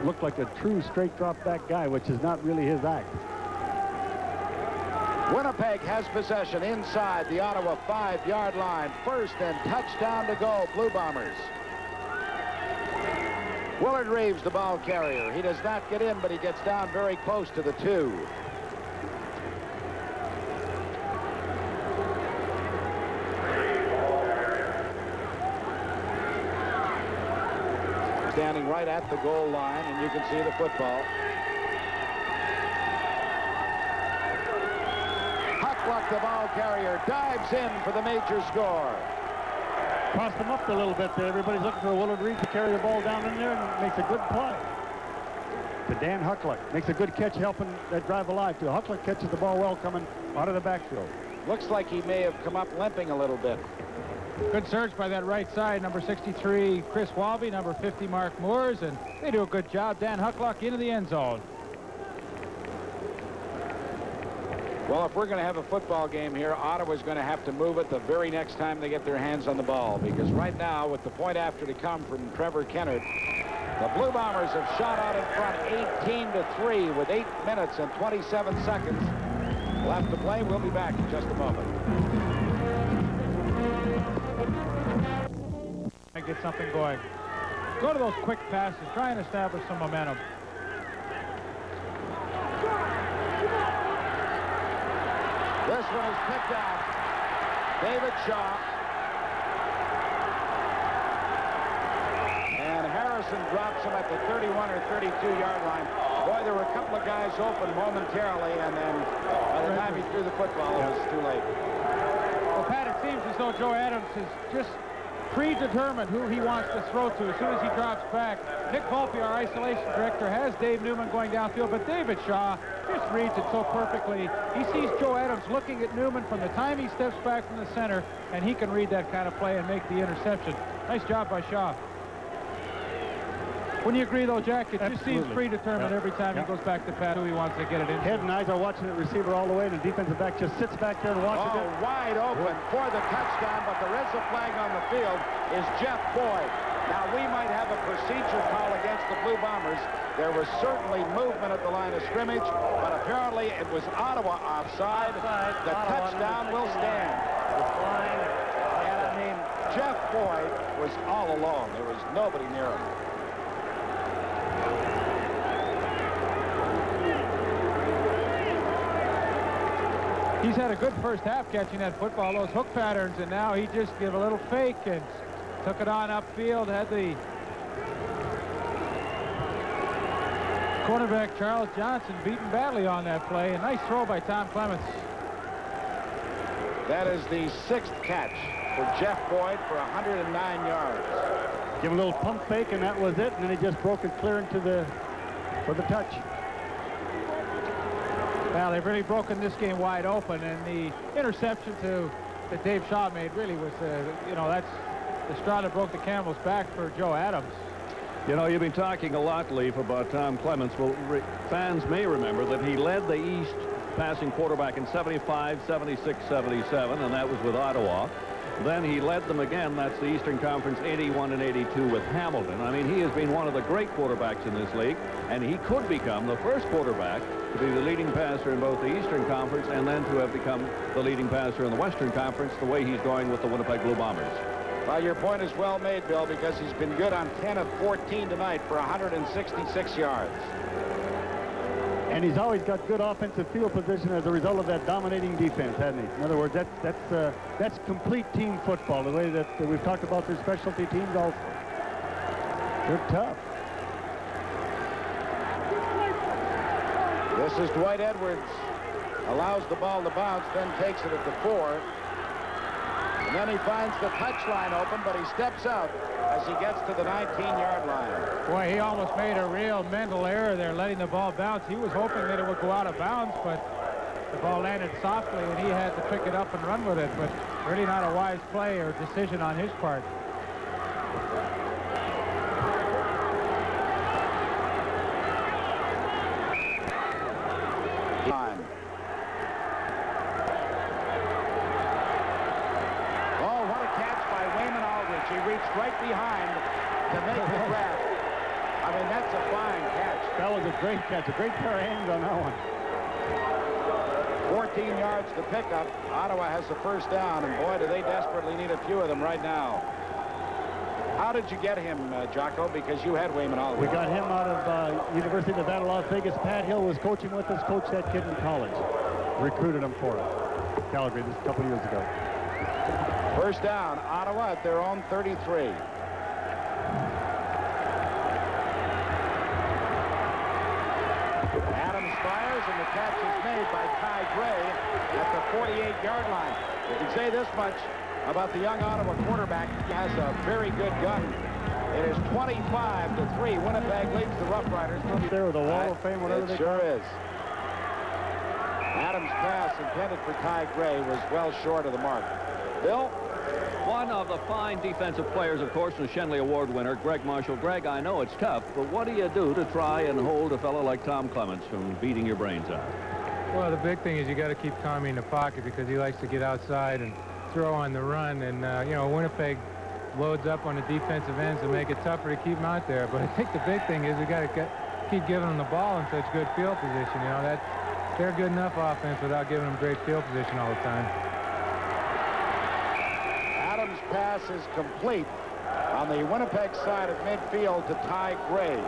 looked like a true straight drop back guy, which is not really his act. Winnipeg has possession inside the Ottawa 5-yard line. First and touchdown to go, Blue Bombers. Willard Reeves, the ball carrier. He does not get in, but he gets down very close to the 2. Standing right at the goal line, and you can see the football. Huckluck, the ball carrier, dives in for the major score. Crossed him up a little bit there. Everybody's looking for Willard Reeves to carry the ball down in there, and makes a good play. To Dan Huckluck. Makes a good catch, helping that drive alive, too. Huckluck catches the ball well coming out of the backfield. Looks like he may have come up limping a little bit. Good surge by that right side, number 63, Chris Walby, number 50, Mark Moores, and they do a good job. Dan Huckluck into the end zone. Well, if we're going to have a football game here, Ottawa's going to have to move it the very next time they get their hands on the ball, because right now, with the point after to come from Trevor Kennard, the Blue Bombers have shot out in front 18-3 with 8 minutes and 27 seconds left to play. We'll be back in just a moment. And get something going. Go to those quick passes. Try and establish some momentum. This one is picked out. David Shaw. And Harrison drops him at the 31 or 32-yard line. Boy, there were a couple of guys open momentarily, and then by the time he threw the football, it was too late. Well, Pat, it seems as though Joe Adams is just predetermined who he wants to throw to as soon as he drops back. Nick Volpe, our isolation director, has Dave Newman going downfield, but David Shaw just reads it so perfectly. He sees Joe Adams looking at Newman from the time he steps back from the center, and he can read that kind of play and make the interception. Nice job by Shaw. Wouldn't you agree, though, Jack? It just seems predetermined every time he goes back to Pat who he wants to get it in. Head and eyes are watching the receiver all the way, and the defensive back just sits back there and watches it. Wide open for the touchdown, but there is a flag on the field. Is Jeff Boyd. Now, we might have a procedure call against the Blue Bombers. There was certainly movement at the line of scrimmage, but apparently it was Ottawa offside. The touchdown will stand. And, I mean, Jeff Boyd was all alone. There was nobody near him. He's had a good first half catching that football, those hook patterns, and now he just gave a little fake and took it on upfield, had the cornerback Charles Johnson beaten badly on that play. A nice throw by Tom Clements. That is the 6th catch for Jeff Boyd for 109 yards. Give a little pump fake, and that was it, and then he just broke it clear into for the touch. Well, they've really broken this game wide open, and the interception that Dave Shaw made really was, that's the straw that broke the camel's back for Joe Adams. You know, you've been talking a lot, Leaf, about Tom Clements. Well, fans may remember that he led the East passing quarterback in 75, 76, 77, and that was with Ottawa. Then he led them again. That's the Eastern Conference 81 and 82 with Hamilton. I mean, he has been one of the great quarterbacks in this league, and he could become the first quarterback to be the leading passer in both the Eastern Conference and then to have become the leading passer in the Western Conference the way he's going with the Winnipeg Blue Bombers. Well, your point is well made, Bill, because he's been good on 10 of 14 tonight for 166 yards. And he's always got good offensive field position as a result of that dominating defense, hasn't he? In other words, that's complete team football, the way that we've talked about their specialty teams also. They're tough. This is Dwight Edwards. Allows the ball to bounce, then takes it at the 4. And then he finds the touchline open, but he steps out as he gets to the 19-yard line. Boy, he almost made a real mental error there, letting the ball bounce. He was hoping that it would go out of bounds, but the ball landed softly, and he had to pick it up and run with it. But really not a wise play or decision on his part. Right behind to make the grab. I mean, that's a fine catch. That was a great catch, a great pair of hands on that one. 14 yards to pick up. Ottawa has the first down, and boy, do they desperately need a few of them right now. How did you get him, Jocko? Because you had Wayman Oliver. We got him out of University of Nevada, Las Vegas. Pat Hill was coaching with us, coached that kid in college. Recruited him for us. Calgary, this a couple years ago. First down, Ottawa at their own 33. Adams fires, and the catch is made by Ty Gray at the 48-yard line. You can say this much about the young Ottawa quarterback. He has a very good gun. It is 25-3. Winnipeg leads the Rough Riders. There with the Wall of Fame, whatever they sure is. Adams' pass intended for Ty Gray was well short of the mark. Bill? One of the fine defensive players, of course, the Shenley Award winner, Greg Marshall. Greg, I know it's tough, but what do you do to try and hold a fellow like Tom Clements from beating your brains out? Well, the big thing is you got to keep Tommy in the pocket because he likes to get outside and throw on the run. And, you know, Winnipeg loads up on the defensive ends and make it tougher to keep him out there. But I think the big thing is we got to keep giving him the ball in such good field position. You know, they're good enough offense without giving them great field position all the time. Adams' pass is complete on the Winnipeg side of midfield to Ty Gray.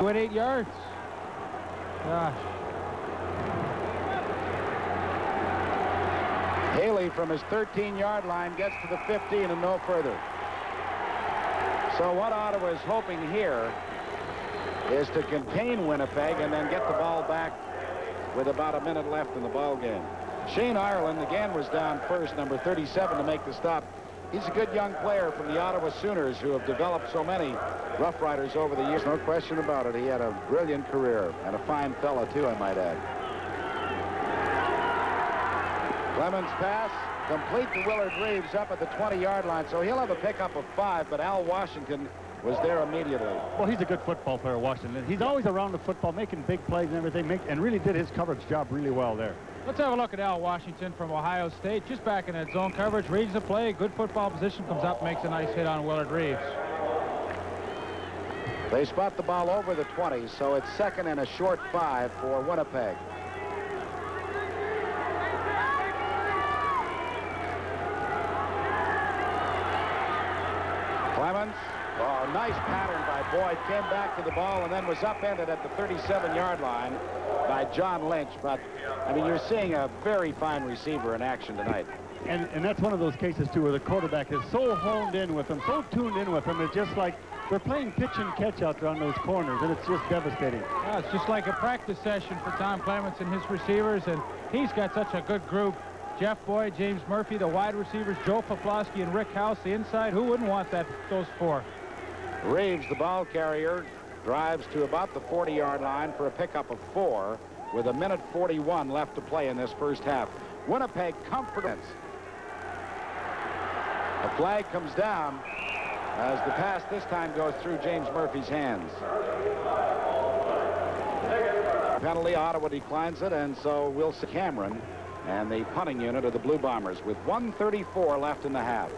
28 yards. Gosh. Haley from his 13-yard line gets to the 15 and no further. So what Ottawa is hoping here is to contain Winnipeg and then get the ball back with about a minute left in the ball game. Shane Ireland again was down first, number 37, to make the stop. He's a good young player from the Ottawa Sooners who have developed so many Rough Riders over the years. No question about it. He had a brilliant career and a fine fella, too, I might add. Clemens' pass complete to Willard Reeves up at the 20-yard line, so he'll have a pickup of 5, but Al Washington was there immediately. Well, he's a good football player, Washington. He's always around the football, making big plays and everything, and really did his coverage job really well there. Let's have a look at Al Washington from Ohio State. Just back in that zone coverage, reads the play, good football position, comes up, makes a nice hit on Willard Reeves. They spot the ball over the 20, so it's second and a short 5 for Winnipeg. Clemens, oh, nice pattern by Boyd, came back to the ball and then was upended at the 37-yard line by John Lynch. But, I mean, you're seeing a very fine receiver in action tonight. And that's one of those cases, too, where the quarterback is so honed in with him, so tuned in with him, it's just like they're playing pitch and catch out there on those corners, and it's just devastating. Yeah, it's just like a practice session for Tom Clements and his receivers, and he's got such a good group. Jeff Boyd, James Murphy, the wide receivers, Joe Poplawski and Rick House, the inside. Who wouldn't want those four? Reeves, the ball carrier, drives to about the 40-yard line for a pickup of 4 with a minute 41 left to play in this first half. Winnipeg confidence. A flag comes down as the pass this time goes through James Murphy's hands. Penalty, Ottawa declines it, and so we'll see Cameron and the punting unit of the Blue Bombers with 1:34 left in the half.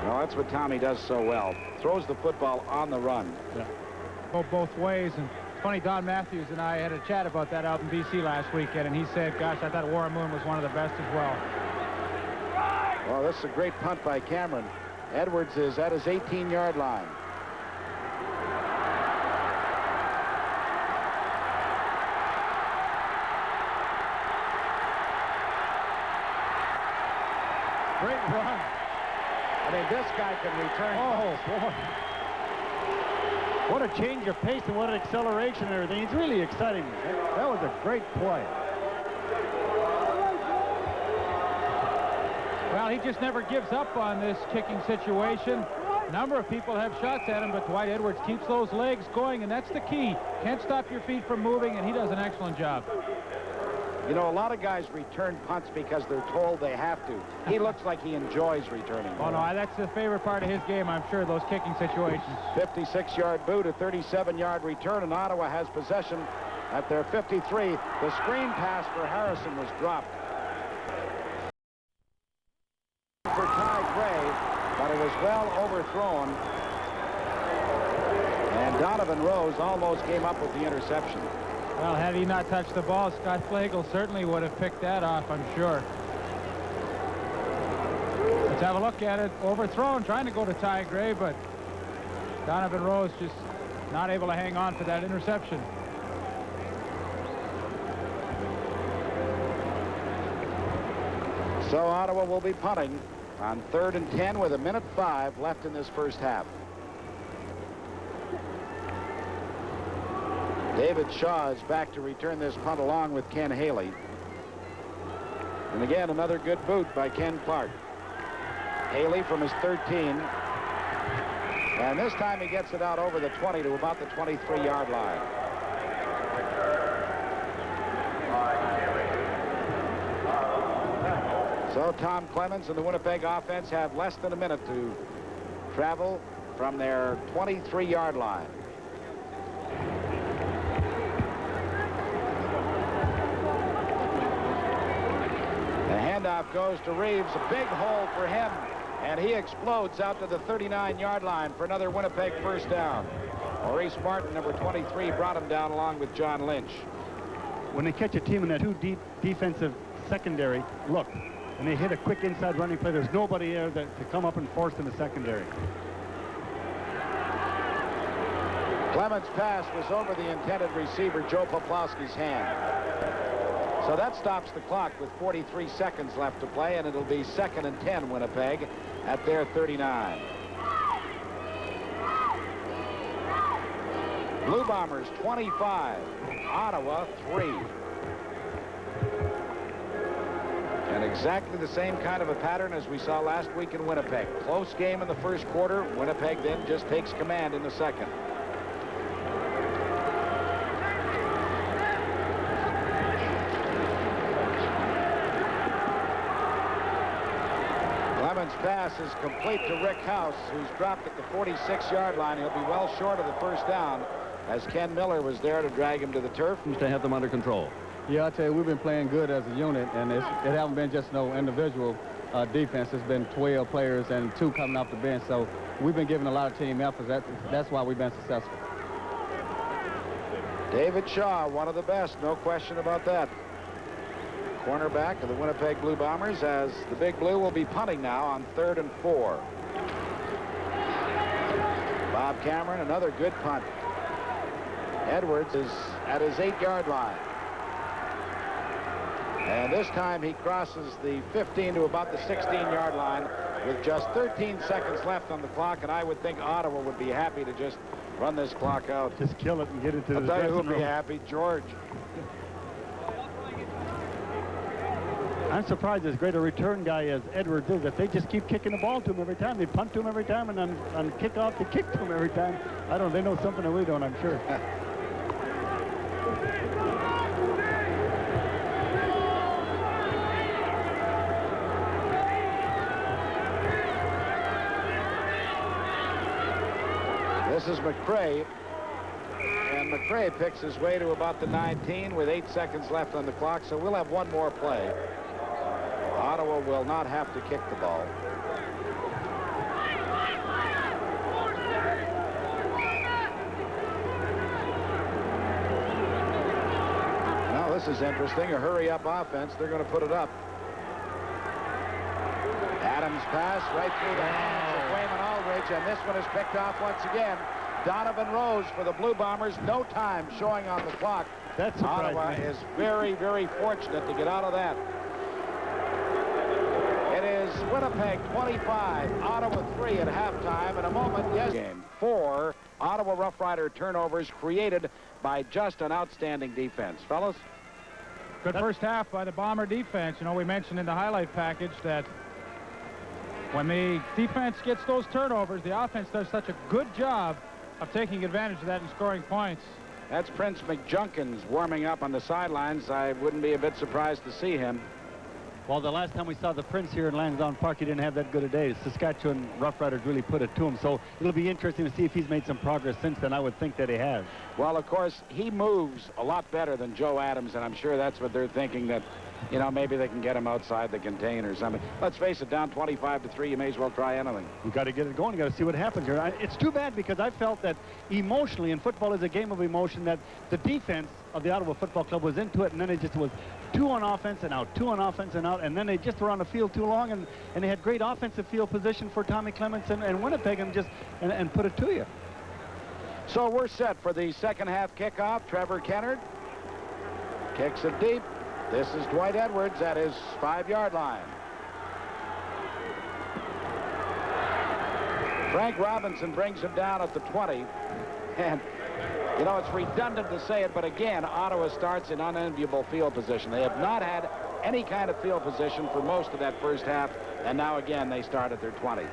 Well, that's what Tommy does so well. Throws the football on the run. Yeah. Go both ways. And it's funny, Don Matthews and I had a chat about that out in B.C. last weekend, and he said, gosh, I thought Warren Moon was one of the best as well. Well, this is a great punt by Cameron. Edwards is at his 18-yard line. Great run. I mean, this guy can return. Oh, boy. What a change of pace and what an acceleration and everything. He's really exciting. That was a great play. Well, he just never gives up on this kicking situation. A number of people have shots at him, but Dwight Edwards keeps those legs going, and that's the key. Can't stop your feet from moving, and he does an excellent job. You know, a lot of guys return punts because they're told they have to. He looks like he enjoys returning. Oh, no, that's the favorite part of his game, I'm sure, those kicking situations. 56-yard boot, a 37-yard return, and Ottawa has possession at their 53. The screen pass for Harrison was dropped for Ty Gray, but it was well overthrown. And Donovan Rose almost came up with the interception. Well, had he not touched the ball, Scott Flagel certainly would have picked that off, I'm sure. Let's have a look at it. Overthrown, trying to go to Ty Gray, but Donovan Rose just not able to hang on to that interception. So Ottawa will be punting on 3rd and 10 with 1:05 left in this first half. David Shaw is back to return this punt along with Ken Haley. And again, another good boot by Ken Clark. Haley from his 13. And this time he gets it out over the 20 to about the 23-yard line. So Tom Clemens and the Winnipeg offense have less than a minute to travel from their 23-yard line. The handoff goes to Reeves, a big hole for him, and he explodes out to the 39-yard line for another Winnipeg first down. Maurice Martin, number 23, brought him down along with John Lynch. When they catch a team in that two deep defensive secondary, look, and they hit a quick inside running play, there's nobody there to come up and force in the secondary. Clemens' pass was over the intended receiver, Joe Poplowski's hand. So that stops the clock with 43 seconds left to play, and it'll be 2nd and 10 Winnipeg at their 39. Blue Bombers 25, Ottawa 3. And exactly the same kind of a pattern as we saw last week in Winnipeg. Close game in the first quarter. Winnipeg then just takes command in the second. Clemens' pass is complete to Rick House, who's dropped at the 46-yard line. He'll be well short of the first down, as Ken Miller was there to drag him to the turf. To have them under control. Yeah, I tell you, we've been playing good as a unit, and it haven't been just no individual defense. It's been 12 players and 2 coming off the bench, so we've been giving a lot of team efforts. That's why we've been successful. David Shaw, one of the best, no question about that. Cornerback of the Winnipeg Blue Bombers, as the Big Blue will be punting now on 3rd and 4. Bob Cameron, another good punt. Edwards is at his 8-yard line. And this time he crosses the 15 to about the 16-yard line with just 13 seconds left on the clock, and I would think Ottawa would be happy to just run this clock out. Just kill it and get it to the I'll tell you who dressing would be room. happy, George. I'm surprised as great a return guy as Edwards is, if they just keep kicking the ball to him every time, they punt to him every time, and on kickoff they kick to him every time. I don't know, they know something that we don't, I'm sure. This is McCray, and McCray picks his way to about the 19 with 8 seconds left on the clock, so we'll have one more play. Ottawa will not have to kick the ball. Now this is interesting, a hurry-up offense. They're going to put it up. Adams pass right through the hands of Wayman Aldridge, and this one is picked off once again. Donovan Rose for the Blue Bombers. No time showing on the clock. That's Ottawa is very, very fortunate to get out of that. It is Winnipeg 25, Ottawa 3 at halftime. In a moment, yes. Game 4 Ottawa Rough Rider turnovers created by just an outstanding defense. Fellas? Good first half by the Bomber defense. You know, we mentioned in the highlight package that when the defense gets those turnovers, the offense does such a good job of taking advantage of that and scoring points. That's Prince McJunkins warming up on the sidelines. I wouldn't be a bit surprised to see him. Well, the last time we saw the Prince here in Lansdowne Park, he didn't have that good a day. Saskatchewan Rough Riders really put it to him, so it'll be interesting to see if he's made some progress since then. I would think that he has. Well, of course, he moves a lot better than Joe Adams, and I'm sure that's what they're thinking, that, you know, maybe they can get him outside the container or something. Let's face it, down 25-3, you may as well try anything. You got to get it going. You got to see what happens here. It's too bad because I felt that emotionally, and football is a game of emotion, that the defense of the Ottawa Football Club was into it, and then it just was 2 on offense and out, 2 on offense and out, and then they just were on the field too long, and they had great offensive field position for Tommy Clements and Winnipeg, and put it to you. So we're set for the second half kickoff. Trevor Kennard kicks it deep. This is Dwight Edwards at his 5-yard line. Frank Robinson brings him down at the 20, and you know, it's redundant to say it, but again, Ottawa starts in unenviable field position. They have not had any kind of field position for most of that first half, and now again they start at their 20.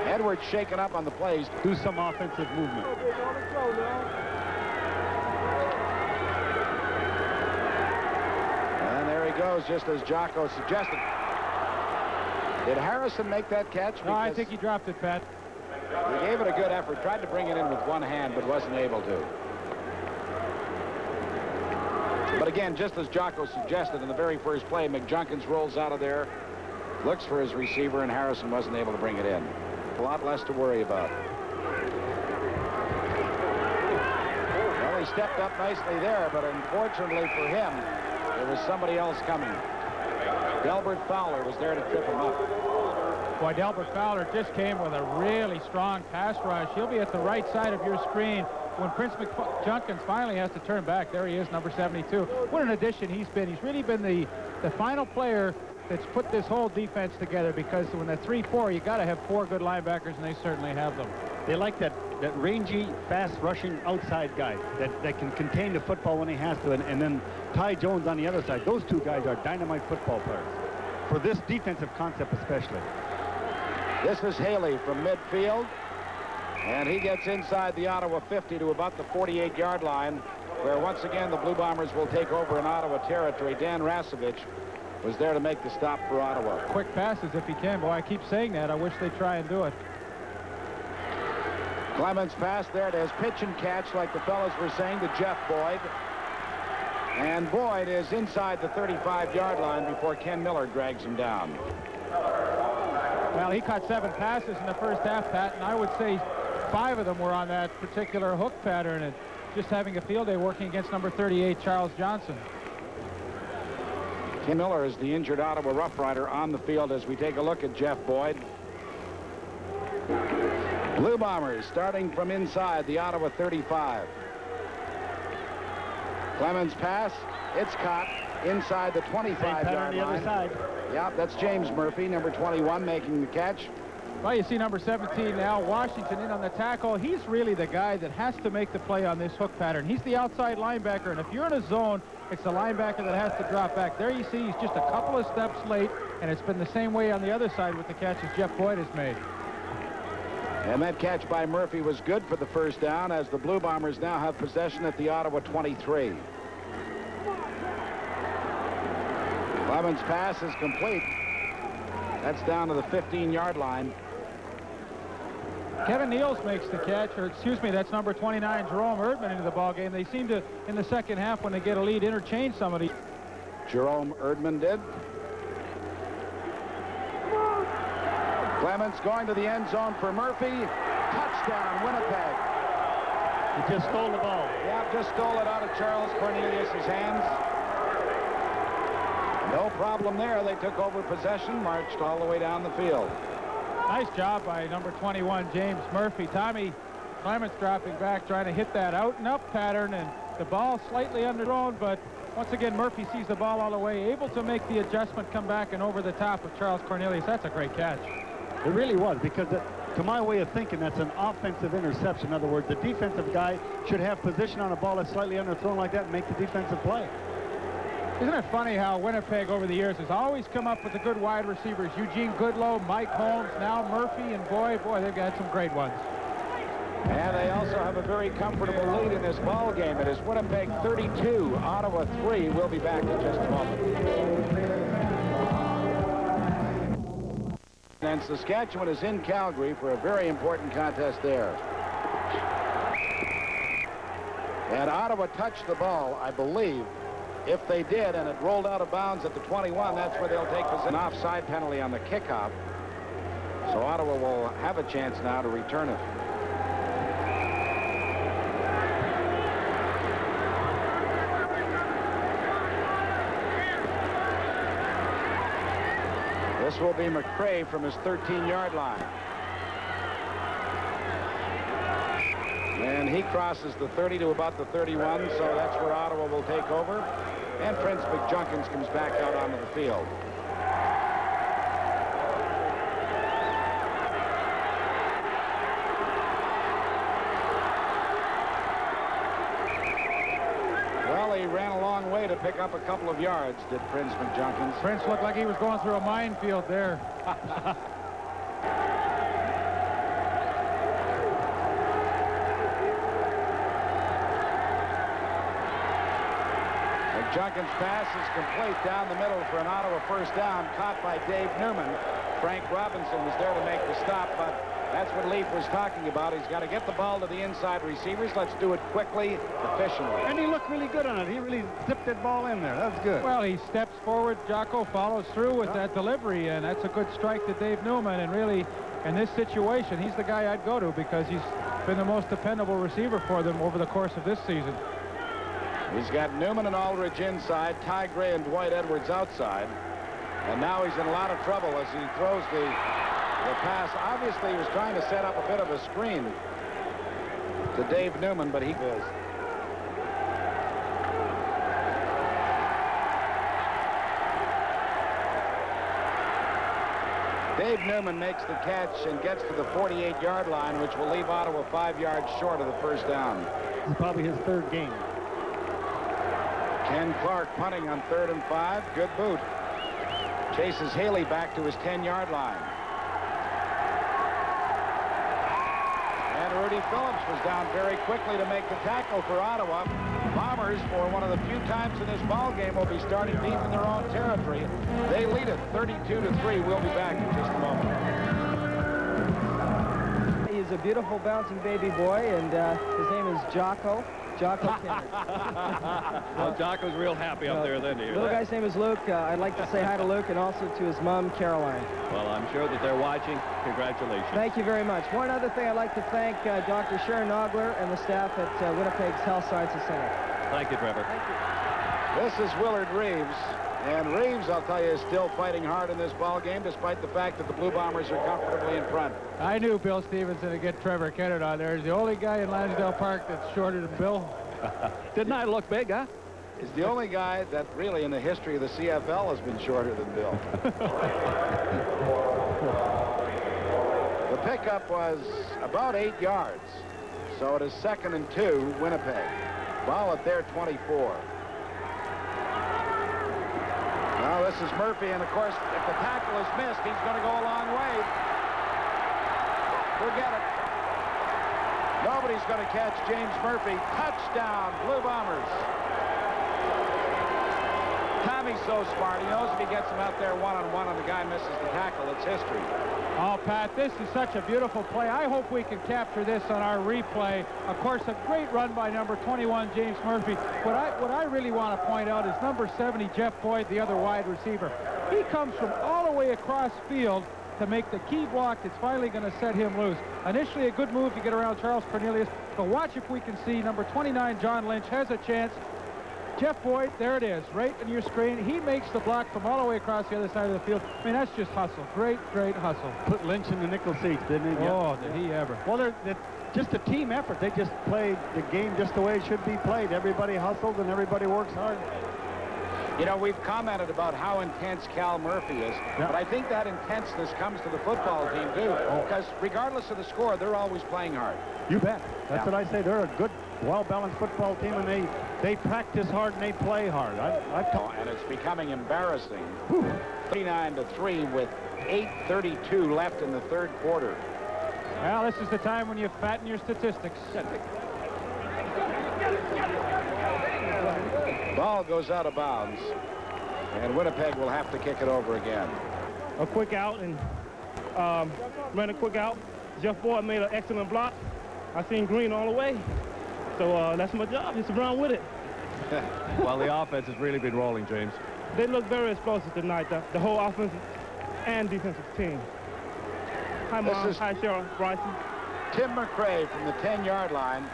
Edwards shaken up on the plays. Do some offensive movement. And there he goes, just as Jocko suggested. Did Harrison make that catch? No, I think he dropped it, Pat. He gave it a good effort, tried to bring it in with one hand, but wasn't able to. But again, just as Jocko suggested in the very first play, McJunkins rolls out of there, looks for his receiver, and Harrison wasn't able to bring it in. A lot less to worry about. Well, he stepped up nicely there, but unfortunately for him, there was somebody else coming. Delbert Fowler was there to trip him up. Boy, Delbert Fowler just came with a really strong pass rush. He'll be at the right side of your screen when Prince McJunkins finally has to turn back. There he is, number 72. What an addition he's been. He's really been the final player that's put this whole defense together, because when they're 3-4, you got to have 4 good linebackers, and they certainly have them. They like that rangy, fast-rushing outside guy that can contain the football when he has to, and then Ty Jones on the other side. Those 2 guys are dynamite football players, for this defensive concept especially. This is Haley from midfield, and he gets inside the Ottawa 50 to about the 48-yard line, where once again the Blue Bombers will take over in Ottawa territory. Dan Rasevich was there to make the stop for Ottawa. Quick passes if he can. Boy, I keep saying that. I wish they'd try and do it. Clements pass there to his pitch and catch, like the fellas were saying, to Jeff Boyd. And Boyd is inside the 35-yard line before Ken Miller drags him down. Well, he caught 7 passes in the first half, Pat, and I would say 5 of them were on that particular hook pattern, and just having a field day working against number 38, Charles Johnson. Ken Miller is the injured Ottawa Rough Rider on the field as we take a look at Jeff Boyd. Blue Bombers starting from inside the Ottawa 35. Clemens pass. It's caught inside the 25-yard line. The other side. Yeah, that's James Murphy, number 21, making the catch. Well, you see number 17 now, Washington in on the tackle. He's really the guy that has to make the play on this hook pattern. He's the outside linebacker, and if you're in a zone, it's the linebacker that has to drop back. There you see he's just a couple of steps late, and it's been the same way on the other side with the catches Jeff Boyd has made. And that catch by Murphy was good for the first down, as the Blue Bombers now have possession at the Ottawa 23. Clemens' pass is complete. That's down to the 15-yard line. Kevin Neals makes the catch, or excuse me, that's number 29, Jerome Erdman, into the ballgame. They seem to, in the second half, when they get a lead, interchange somebody. Jerome Erdman did. Clemens going to the end zone for Murphy. Touchdown, Winnipeg. He just stole the ball. Yeah, just stole it out of Charles Cornelius' hands. No problem there. They took over possession, marched all the way down the field. Nice job by number 21, James Murphy. Tommy Clements dropping back, trying to hit that out and up pattern, and the ball slightly underthrown, but once again, Murphy sees the ball all the way, able to make the adjustment, come back and over the top of Charles Cornelius. That's a great catch. It really was, because to my way of thinking, that's an offensive interception. In other words, the defensive guy should have position on a ball that's slightly underthrown like that and make the defensive play. Isn't it funny how Winnipeg over the years has always come up with the good wide receivers? Eugene Goodlow, Mike Holmes, now Murphy, and boy, they've got some great ones. And they also have a very comfortable lead in this ball game. It is Winnipeg 32, Ottawa 3. We'll be back in just a moment. And Saskatchewan is in Calgary for a very important contest there. And Ottawa touched the ball, I believe. If they did, and it rolled out of bounds at the 21, that's where they'll take an offside penalty on the kickoff. So Ottawa will have a chance now to return it. This will be McCrae from his 13-yard line. And he crosses the 30 to about the 31, so that's where Ottawa will take over. And Prince McJunkins comes back out onto the field. Well, he ran a long way to pick up a couple of yards, did Prince McJunkins. Prince looked like he was going through a minefield there. Junkins' pass is complete down the middle for an Ottawa first down, caught by Dave Newman. Frank Robinson was there to make the stop, but that's what Leaf was talking about. He's got to get the ball to the inside receivers. Let's do it quickly, efficiently. And he looked really good on it. He really zipped that ball in there. That was good. Well, he steps forward. Jocko follows through with that delivery, and that's a good strike to Dave Newman. And really, in this situation, he's the guy I'd go to because he's been the most dependable receiver for them over the course of this season. He's got Newman and Aldridge inside, Ty Gray and Dwight Edwards outside. And now he's in a lot of trouble as he throws the pass. Obviously, he was trying to set up a bit of a screen to Dave Newman, but he is. Dave Newman makes the catch and gets to the 48-yard line, which will leave Ottawa 5 yards short of the first down. This is probably his third game. Ken Clark punting on 3rd and 5. Good boot. Chases Haley back to his 10-yard line. And Rudy Phillips was down very quickly to make the tackle for Ottawa. Bombers, for one of the few times in this ball game, will be starting deep in their own territory. They lead it 32-3. We'll be back in just a moment. He's a beautiful bouncing baby boy, and his name is Jocko. Jocko Kendrick. Well, Jocko's real happy up there then to hear Little that. guy's name is Luke. I'd like to say hi to Luke and also to his mom, Caroline. Well, I'm sure that they're watching. Congratulations. Thank you very much. One other thing, I'd like to thank Dr. Sharon Nogler and the staff at Winnipeg's Health Sciences Center. Thank you, Trevor. Thank you. This is Willard Reeves. And Reeves, I'll tell you, is still fighting hard in this ball game, despite the fact that the Blue Bombers are comfortably in front. I knew Bill Stevenson would get Trevor Kennett on there. He's the only guy in Lansdale Park that's shorter than Bill. Didn't I look big, huh? He's the only guy that really in the history of the CFL has been shorter than Bill. The pickup was about 8 yards. So it is 2nd and 2, Winnipeg. Ball at their 24. Now this is Murphy, and of course, if the tackle is missed, he's going to go a long way. Forget it. Nobody's going to catch James Murphy. Touchdown, Blue Bombers. Tommy's so smart. He knows if he gets him out there one-on-one and the guy misses the tackle, it's history. Oh, Pat, this is such a beautiful play. I hope we can capture this on our replay. Of course, a great run by number 21, James Murphy. What I really want to point out is number 70, Jeff Boyd, the other wide receiver. He comes from all the way across field to make the key block that's finally going to set him loose. Initially, a good move to get around Charles Cornelius, but watch if we can see number 29, John Lynch, has a chance. Jeff Boyd, there it is, right on your screen. He makes the block from all the way across the other side of the field. I mean, that's just hustle. Great, great hustle. Put Lynch in the nickel seats, didn't he? Oh, did he ever. Well, they're just a team effort. They just played the game just the way it should be played. Everybody hustles and everybody works hard. You know, we've commented about how intense Cal Murphy is, but I think that intenseness comes to the football team, too, because regardless of the score, they're always playing hard. You bet. That's what I say. They're a good, well-balanced football team, and they practice hard and they play hard. And it's becoming embarrassing. 39-3 with 8:32 left in the third quarter. Well, this is the time when you fatten your statistics. Ball goes out of bounds, and Winnipeg will have to kick it over again. A quick out and ran a quick out. Jeff Boyd made an excellent block. I seen green all the way, so that's my job, just to run with it. Well, the offense has really been rolling, James. They look very explosive tonight, the whole offensive and defensive team. Hi, Mom. Hi, Cheryl. Bryson. Tim McRae from the 10-yard line.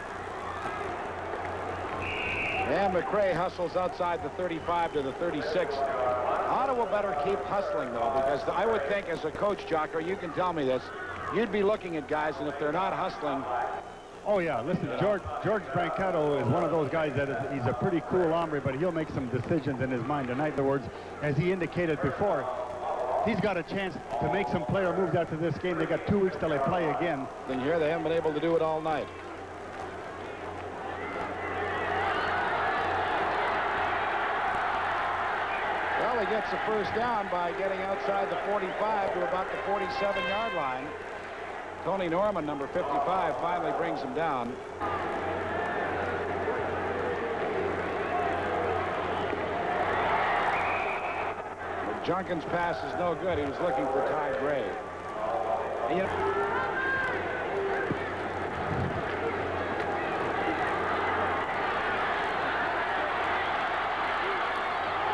And McRae hustles outside the 35 to the 36. Ottawa better keep hustling, though, because I would think as a coach, Jocko, you can tell me this, you'd be looking at guys, and if they're not hustling... Oh, yeah. Listen, George Brancato is one of those guys that he's a pretty cool hombre, but he'll make some decisions in his mind. In other words, as he indicated before, he's got a chance to make some player moves after this game. They got 2 weeks till they play again. Then here they haven't been able to do it all night. Well, he gets the first down by getting outside the 45 to about the 47-yard line. Tony Norman, number 55, finally brings him down. Junkin's pass is no good. He was looking for Ty Gray.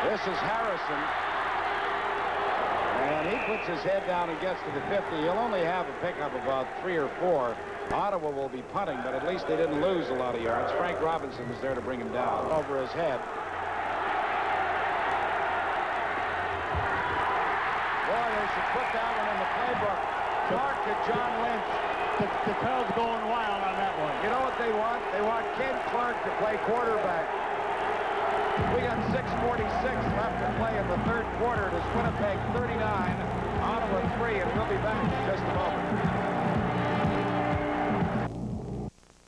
This is Harrison. And he puts his head down and gets to the 50. He'll only have a pickup about 3 or 4. Ottawa will be punting, but at least they didn't lose a lot of yards. Frank Robinson was there to bring him down over his head. Boy, they should put that one in the playbook. Clark to John Lynch. The crowd's going wild on that one. You know what they want? They want Ken Clark to play quarterback. We got 6:46 left to play in the third quarter. It is Winnipeg 39, Ottawa 3, and we'll be back in just a moment.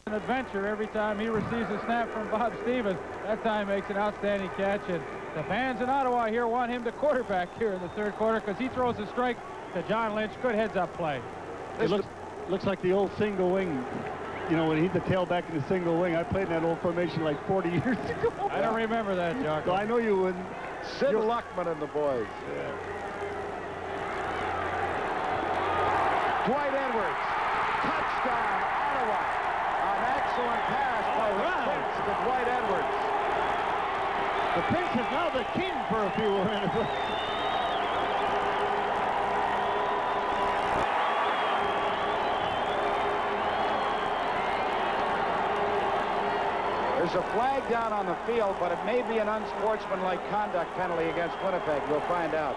An adventure every time he receives a snap from Bob Stevens. That time makes an outstanding catch, and the fans in Ottawa here want him to quarterback here in the third quarter because he throws a strike to John Lynch. Good heads-up play. It looks like the old single wing. You know, when he's the tailback in the single wing. I played in that old formation like 40 years ago. I don't remember that, Jocko. No, I know you wouldn't. Sid Luckman and the boys. Yeah. Dwight Edwards. Touchdown, Ottawa. An excellent pass by the Prince to Dwight Edwards. The Prince is now the king for a few minutes. There's a flag down on the field, but it may be an unsportsmanlike conduct penalty against Winnipeg. We'll find out.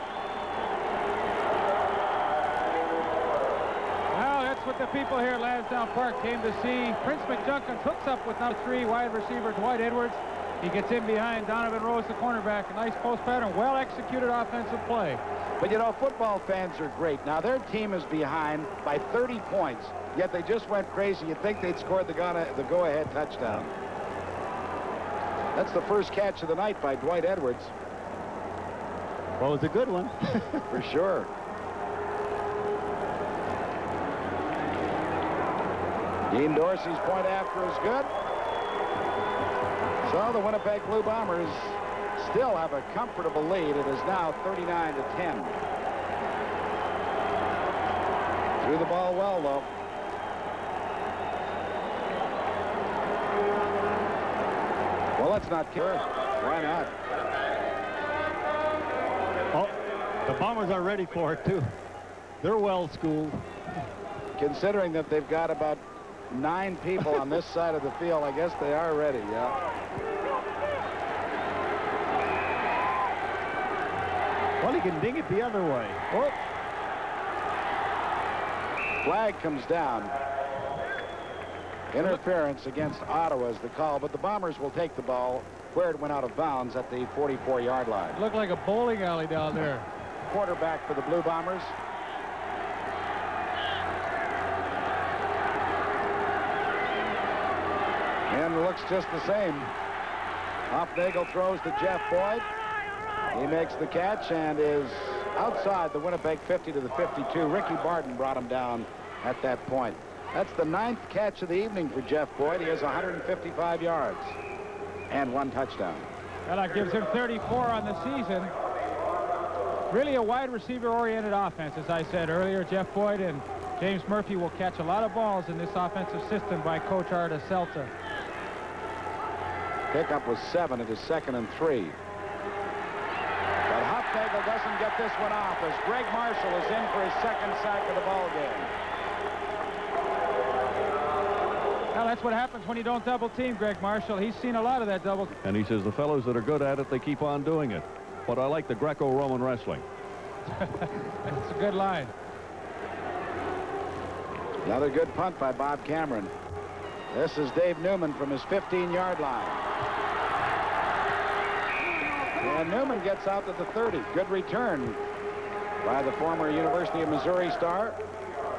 Well, that's what the people here at Lansdowne Park came to see. Prince McJunkins hooks up with number 3 wide receiver Dwight Edwards. He gets in behind Donovan Rose, the cornerback. A nice post pattern, well-executed offensive play. But, you know, football fans are great. Now, their team is behind by 30 points, yet they just went crazy. You'd think they'd scored the go-ahead touchdown. That's the first catch of the night by Dwight Edwards. Well, it was a good one. For sure. Dean Dorsey's point after is good. So the Winnipeg Blue Bombers still have a comfortable lead. It is now 39-10. Threw the ball well, though. Well, let's not care. Why not? Oh, the Bombers are ready for it, too. They're well-schooled. Considering that they've got about 9 people on this side of the field, I guess they are ready, yeah. Well, he can ding it the other way. Oh. Flag comes down. Interference against Ottawa is the call, but the Bombers will take the ball where it went out of bounds at the 44-yard line. It looked like a bowling alley down there. Quarterback for the Blue Bombers. And looks just the same. Hofnagel throws to Jeff Boyd. He makes the catch and is outside the Winnipeg 50 to the 52. Ricky Barton brought him down at that point. That's the 9th catch of the evening for Jeff Boyd. He has 155 yards and 1 touchdown. Well, that gives him 34 on the season. Really a wide receiver-oriented offense, as I said earlier. Jeff Boyd and James Murphy will catch a lot of balls in this offensive system by Coach Arda Seltzer. Pickup was 7. It is 2nd and 3. But Hofnagel doesn't get this one off as Greg Marshall is in for his 2nd sack of the ball game. Well, that's what happens when you don't double team Greg Marshall. He's seen a lot of that double. And he says the fellows that are good at it, they keep on doing it. But I like the Greco-Roman wrestling. That's a good line. Another good punt by Bob Cameron. This is Dave Newman from his 15-yard line. And Newman gets out to the 30. Good return by the former University of Missouri star.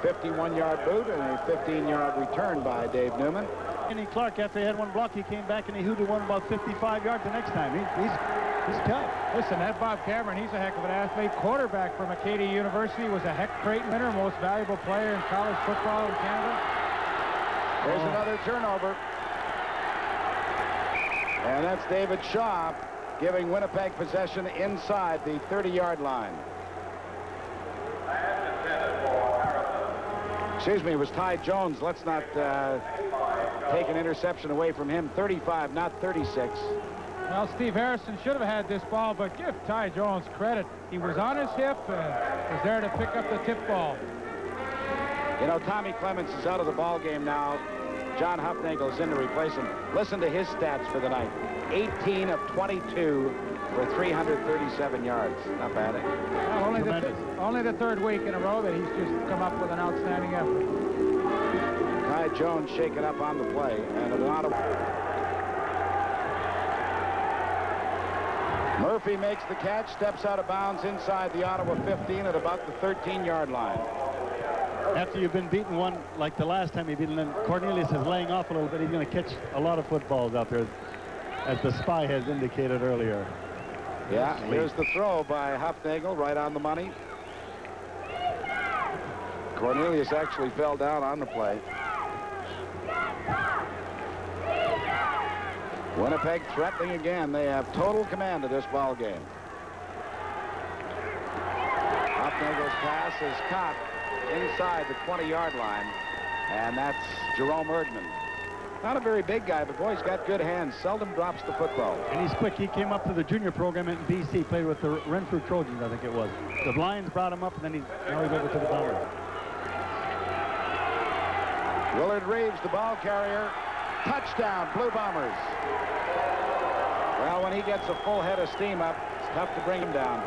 51-yard boot and a 15-yard return by Dave Newman. Kenny Clark, after he had one block, he came back and he hooted one about 55 yards the next time. He's tough. Listen, that Bob Cameron, he's a heck of an athlete. Quarterback from Acadia University, was a Heck Creighton winner, most valuable player in college football in Canada. There's another turnover. And that's David Shaw giving Winnipeg possession inside the 30-yard line. Excuse me, it was Ty Jones. Let's not take an interception away from him. 35, not 36. Well, Steve Harrison should have had this ball, but give Ty Jones credit. He was on his hip and was there to pick up the tip ball. You know, Tommy Clements is out of the ball game now. John Hufnagel is in to replace him. Listen to his stats for the night. 18 of 22 for 337 yards. Not bad, eh? Well, only the 3rd week in a row that he's just come up with an outstanding effort. Ty Jones shaken up on the play, and an Ottawa. Murphy makes the catch, steps out of bounds inside the Ottawa 15 at about the 13-yard line. After you've been beaten one like the last time you beat him, Cornelius is laying off a little bit. He's going to catch a lot of footballs out there, as the spy has indicated earlier. Yeah, here's the throw by Hufnagel, right on the money. Cornelius actually fell down on the play. Winnipeg threatening again. They have total command of this ball game. Hufnagel's pass is caught inside the 20-yard line, and that's Jerome Erdman. Not a very big guy, but boy, he's got good hands. Seldom drops the football. And he's quick. He came up to the junior program at BC, played with the Renfrew Trojans, I think it was. The Lions brought him up, and then now he's over to the Bombers. Willard Reeves, the ball carrier. Touchdown, Blue Bombers. Well, when he gets a full head of steam up, it's tough to bring him down.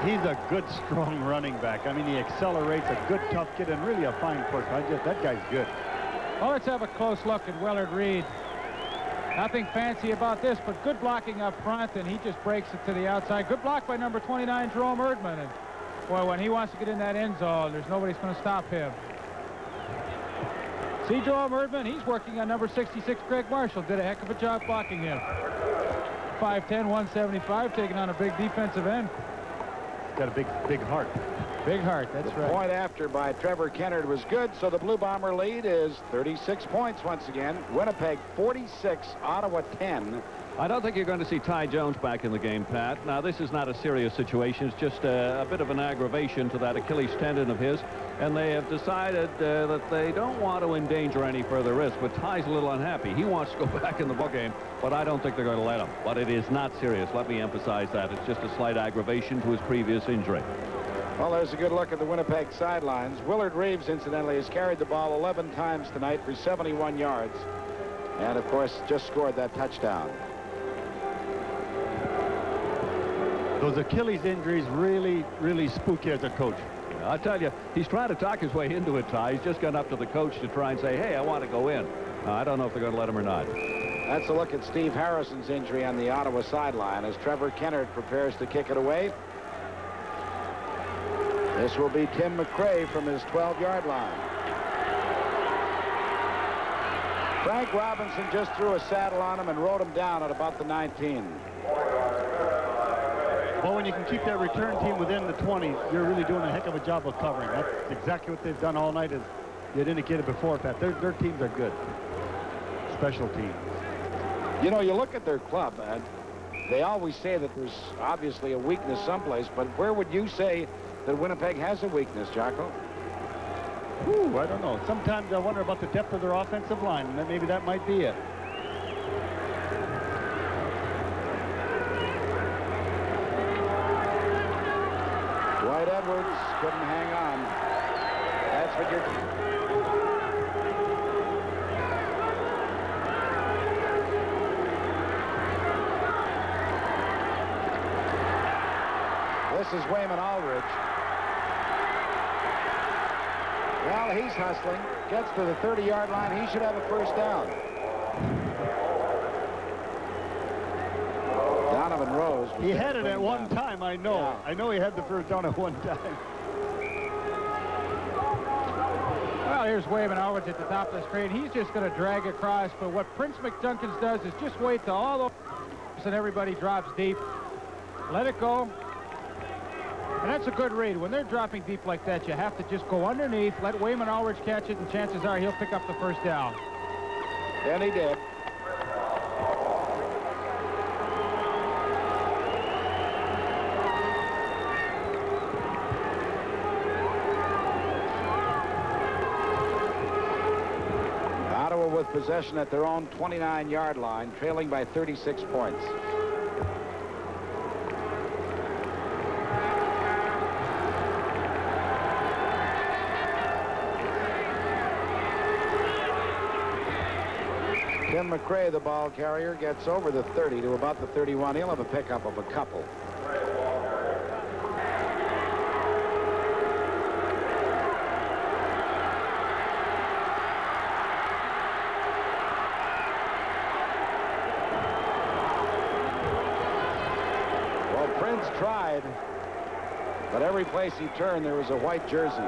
He's a good, strong running back. I mean, he accelerates, a good, tough kid, and really a fine person. That guy's good. Well, let's have a close look at Willard Reed. Nothing fancy about this, but good blocking up front, and he just breaks it to the outside. Good block by number 29, Jerome Erdman. And boy, when he wants to get in that end zone, there's nobody's going to stop him. See Jerome Erdman? He's working on number 66, Greg Marshall. Did a heck of a job blocking him. 5'10", 175, taking on a big defensive end. Got a big heart. Big heart, that's right. The point after by Trevor Kennard was good, so the Blue Bomber lead is 36 points once again. Winnipeg 46, Ottawa 10. I don't think you're going to see Ty Jones back in the game, Pat. Now, this is not a serious situation. It's just a bit of an aggravation to that Achilles tendon of his, and they have decided that they don't want to endanger any further risk. But Ty's a little unhappy. He wants to go back in the ball game, but I don't think they're going to let him. But it is not serious. Let me emphasize that. It's just a slight aggravation to his previous injury. Well, there's a good look at the Winnipeg sidelines. Willard Reeves, incidentally, has carried the ball 11 times tonight for 71 yards. And, of course, just scored that touchdown. Those Achilles injuries really spook you as a coach. I tell you, he's trying to talk his way into it, Ty. He's just gone up to the coach to try and say, hey, I want to go in. I don't know if they're going to let him or not. That's a look at Steve Harrison's injury on the Ottawa sideline as Trevor Kennard prepares to kick it away. This will be Tim McRae from his 12-yard line. Frank Robinson just threw a saddle on him and rode him down at about the 19. Well, when you can keep that return team within the 20, you're really doing a heck of a job of covering. That's exactly what they've done all night, as you had indicated before, Pat. Their teams are good. Special teams. You know, you look at their club, and they always say that there's obviously a weakness someplace, but where would you say that Winnipeg has a weakness, Jocko? Ooh, I don't know. Sometimes I wonder about the depth of their offensive line, and maybe that might be it. Dwight Edwards couldn't hang on. That's what you're... This is Wayman Aldridge. Well, he's hustling. Gets to the 30-yard line. He should have a first down. Donovan Rose. He had it at one time, I know. Yeah. I know he had the first down at one time. Well, here's Wayman Aldridge at the top of the screen. He's just going to drag across, but what Prince McJunkins does is just wait till all those and everybody drops deep. Let it go. And that's a good read. When they're dropping deep like that, you have to just go underneath, let Wayman Aldridge catch it, and chances are he'll pick up the first down. And he did. Ottawa with possession at their own 29-yard line, trailing by 36 points. Tim McRae, the ball carrier, gets over the 30 to about the 31. He'll have a pickup of a couple. Well, Prince tried, but every place he turned, there was a white jersey.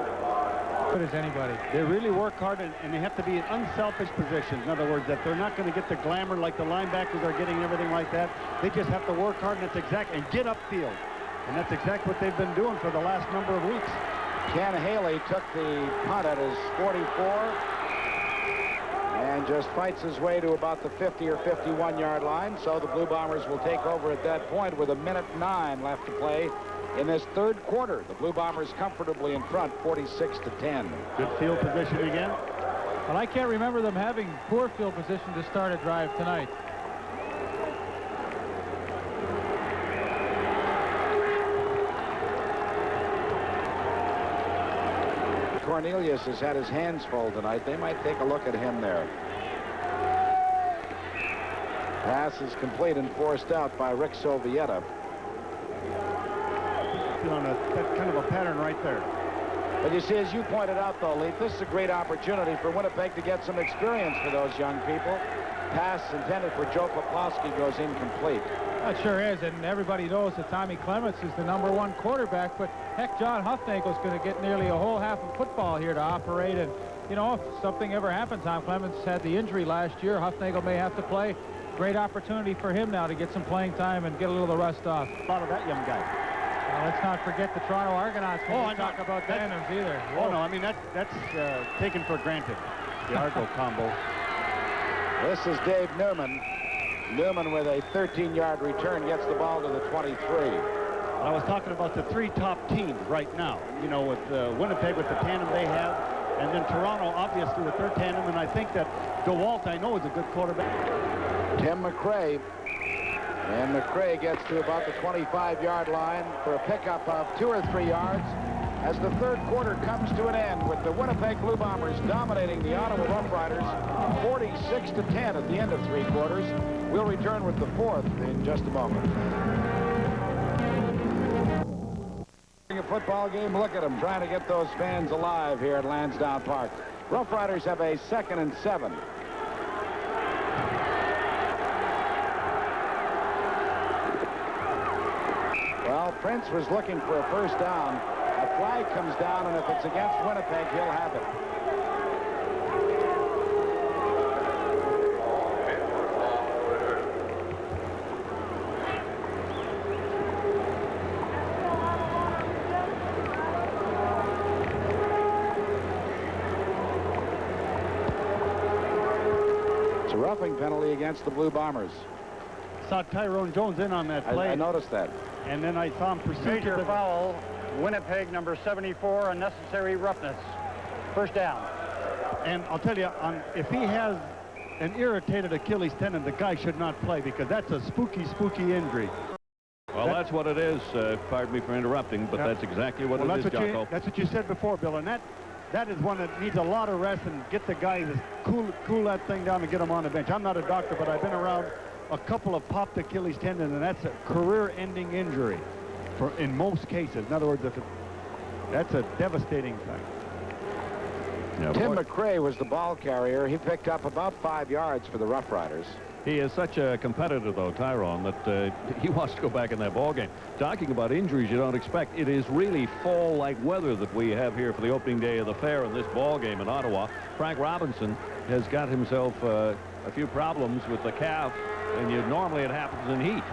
Good as anybody. They really work hard, and they have to be in unselfish positions. In other words, that they're not going to get the glamour like the linebackers are getting and everything like that. They just have to work hard, and and get upfield. And that's exactly what they've been doing for the last number of weeks. Ken Haley took the punt at his 44 and just fights his way to about the 50 or 51-yard line. So the Blue Bombers will take over at that point with 1:09 left to play. In this third quarter, the Blue Bombers comfortably in front, 46-10. Good field position again. Well, I can't remember them having poor field position to start a drive tonight. Cornelius has had his hands full tonight. They might take a look at him there. Pass is complete and forced out by Rick Sovieta. On that kind of a pattern right there. But you see, as you pointed out, though, Leaf, this is a great opportunity for Winnipeg to get some experience for those young people. Pass intended for Joe Poplawski goes incomplete. That sure is, and everybody knows that Tommy Clements is the #1 quarterback, but heck, John Huffnagel's going to get nearly a whole half of football here to operate, and, you know, if something ever happens, Tom Clements had the injury last year. Huffnagel may have to play. Great opportunity for him now to get some playing time and get a little of the rust off. A lot of that young guy. Well, let's not forget the Toronto Argonauts when we talk about tandems either. Oh, no, I mean, that's taken for granted, the Argo combo. This is Dave Newman. Newman with a 13-yard return gets the ball to the 23. I was talking about the three top teams right now, you know, with Winnipeg with the tandem they have, and then Toronto, obviously, with their tandem, and I think that DeWalt, I know, is a good quarterback. Tim McRae. And McRae gets to about the 25-yard line for a pickup of 2 or 3 yards as the third quarter comes to an end with the Winnipeg Blue Bombers dominating the Ottawa Rough Riders 46-10 at the end of 3 quarters. We'll return with the fourth in just a moment. watching a football game? Look at them trying to get those fans alive here at Lansdowne Park. Rough Riders have a 2nd and 7. Well, Prince was looking for a first down. A flag comes down, and if it's against Winnipeg, he'll have it. It's a roughing penalty against the Blue Bombers. Saw Tyrone Jones in on that play. I noticed that. And then I saw him pursue. Major foul, Winnipeg, number 74, unnecessary roughness. First down. And I'll tell you, if he has an irritated Achilles tendon, the guy should not play, because that's a spooky, spooky injury. Well, that's what it is. Pardon me for interrupting, but that's exactly what it is, Jocko. That's what you said before, Bill, and that is one that needs a lot of rest, and get the guy to cool that thing down and get him on the bench. I'm not a doctor, but I've been around a couple of popped Achilles tendon, and that's a career-ending injury in most cases. In other words, that's a devastating thing. Yeah, Tim McRae was the ball carrier. He picked up about 5 yards for the Rough Riders. He is such a competitor, though, Tyrone, that he wants to go back in that ball game. Talking about injuries you don't expect, it is really fall-like weather that we have here for the opening day of the fair in this ball game in Ottawa. Frank Robinson has got himself a few problems with the calf, and normally it happens in heat.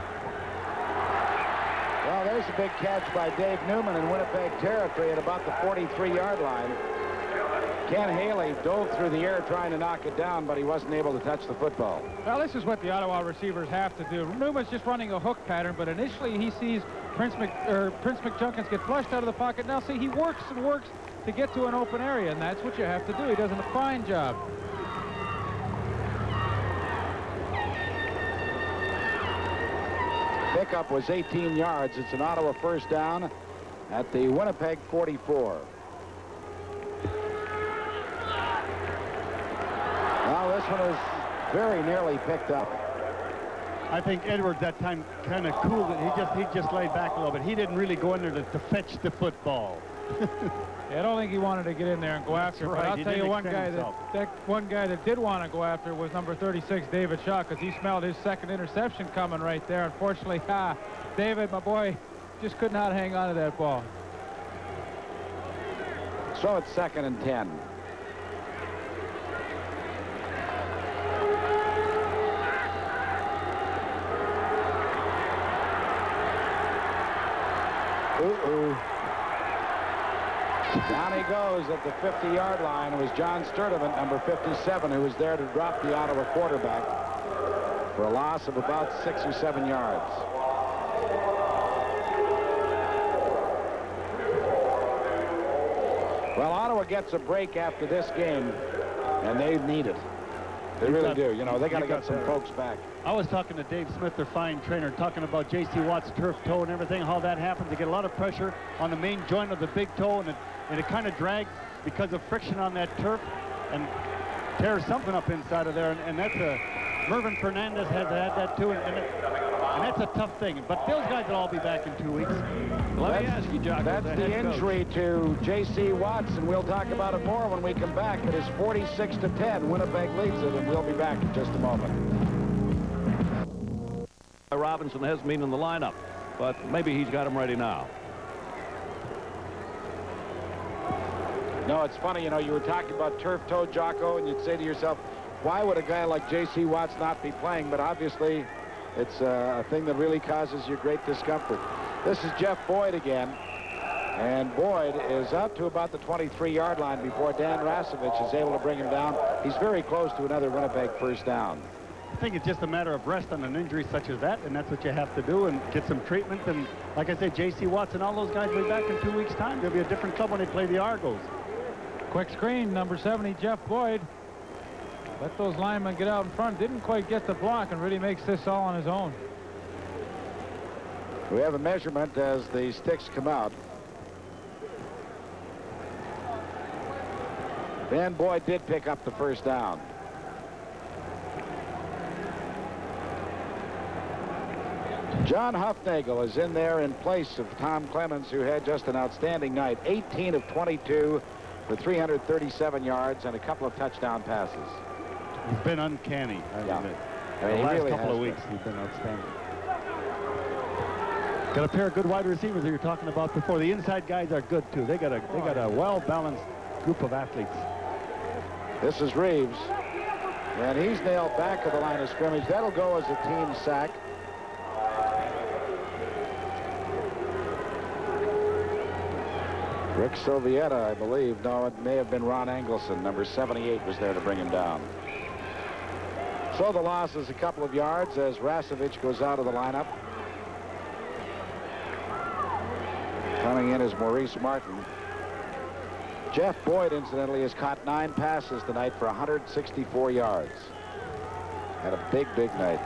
Well, there's a big catch by Dave Newman in Winnipeg territory at about the 43-yard line. Ken Haley dove through the air trying to knock it down, but he wasn't able to touch the football. Well, this is what the Ottawa receivers have to do. Newman's just running a hook pattern, but initially he sees Prince McJunkins get flushed out of the pocket. Now, see, he works and works to get to an open area, and that's what you have to do. He does a fine job. Pickup was 18 yards. It's an Ottawa first down at the Winnipeg 44. Well, this one is very nearly picked up. I think Edwards that time kind of cooled it. He just laid back a little bit. He didn't really go in there to fetch the football. I don't think he wanted to get in there and go after it. Right. But I'll tell you one guy that did want to go after it was number 36, David Shaw, because he smelled his second interception coming right there. Unfortunately, David, my boy, just could not hang on to that ball. So it's 2nd and 10. Down he goes at the 50-yard line. It was John Sturdivant, number 57, who was there to drop the Ottawa quarterback for a loss of about 6 or 7 yards. Well, Ottawa gets a break after this game, and they need it. They really do. You know, they got to get some folks back. I was talking to Dave Smith, their fine trainer, talking about J.C. Watt's turf toe and everything, how that happens. They get a lot of pressure on the main joint of the big toe, and it kind of drags because of friction on that turf and tears something up inside of there. And that's Mervyn Fernandez has had that too, and that's a tough thing. But those guys will all be back in 2 weeks. Let me ask you, Jocko. That's the injury to J.C. Watts, and we'll talk about it more when we come back. It is 46-10. Winnipeg leads it, and we'll be back in just a moment. Robinson hasn't been in the lineup, but maybe he's got him ready now. No, it's funny, you know, you were talking about turf toe, Jocko, and you'd say to yourself, why would a guy like J.C. Watts not be playing? But obviously, it's a thing that really causes you great discomfort. This is Jeff Boyd again, and Boyd is up to about the 23-yard line before Dan Rasevich is able to bring him down. He's very close to another Winnipeg first down. I think it's just a matter of rest on an injury such as that, and that's what you have to do, and get some treatment. And like I said, J.C. Watts and all those guys will be back in 2 weeks' time. They'll be a different club when they play the Argos. Quick screen, number 70, Jeff Boyd. Let those linemen get out in front. Didn't quite get the block and really makes this all on his own. We have a measurement as the sticks come out. Dan Boyd did pick up the first down. John Hufnagel is in there in place of Tom Clements, who had just an outstanding night. 18 of 22 for 337 yards and a couple of touchdown passes. He's been uncanny. Yeah. The last couple of weeks, he's been outstanding. Got a pair of good wide receivers that you're talking about before. The inside guys are good too. They got a well-balanced group of athletes. This is Reeves, and he's nailed back of the line of scrimmage. That'll go as a team sack. Rick Sovieta, I believe. No, it may have been Ron Engelson. Number 78 was there to bring him down. So the loss is a couple of yards as Rasevich goes out of the lineup. Coming in is Maurice Martin. Jeff Boyd, incidentally, has caught 9 passes tonight for 164 yards. Had a big night.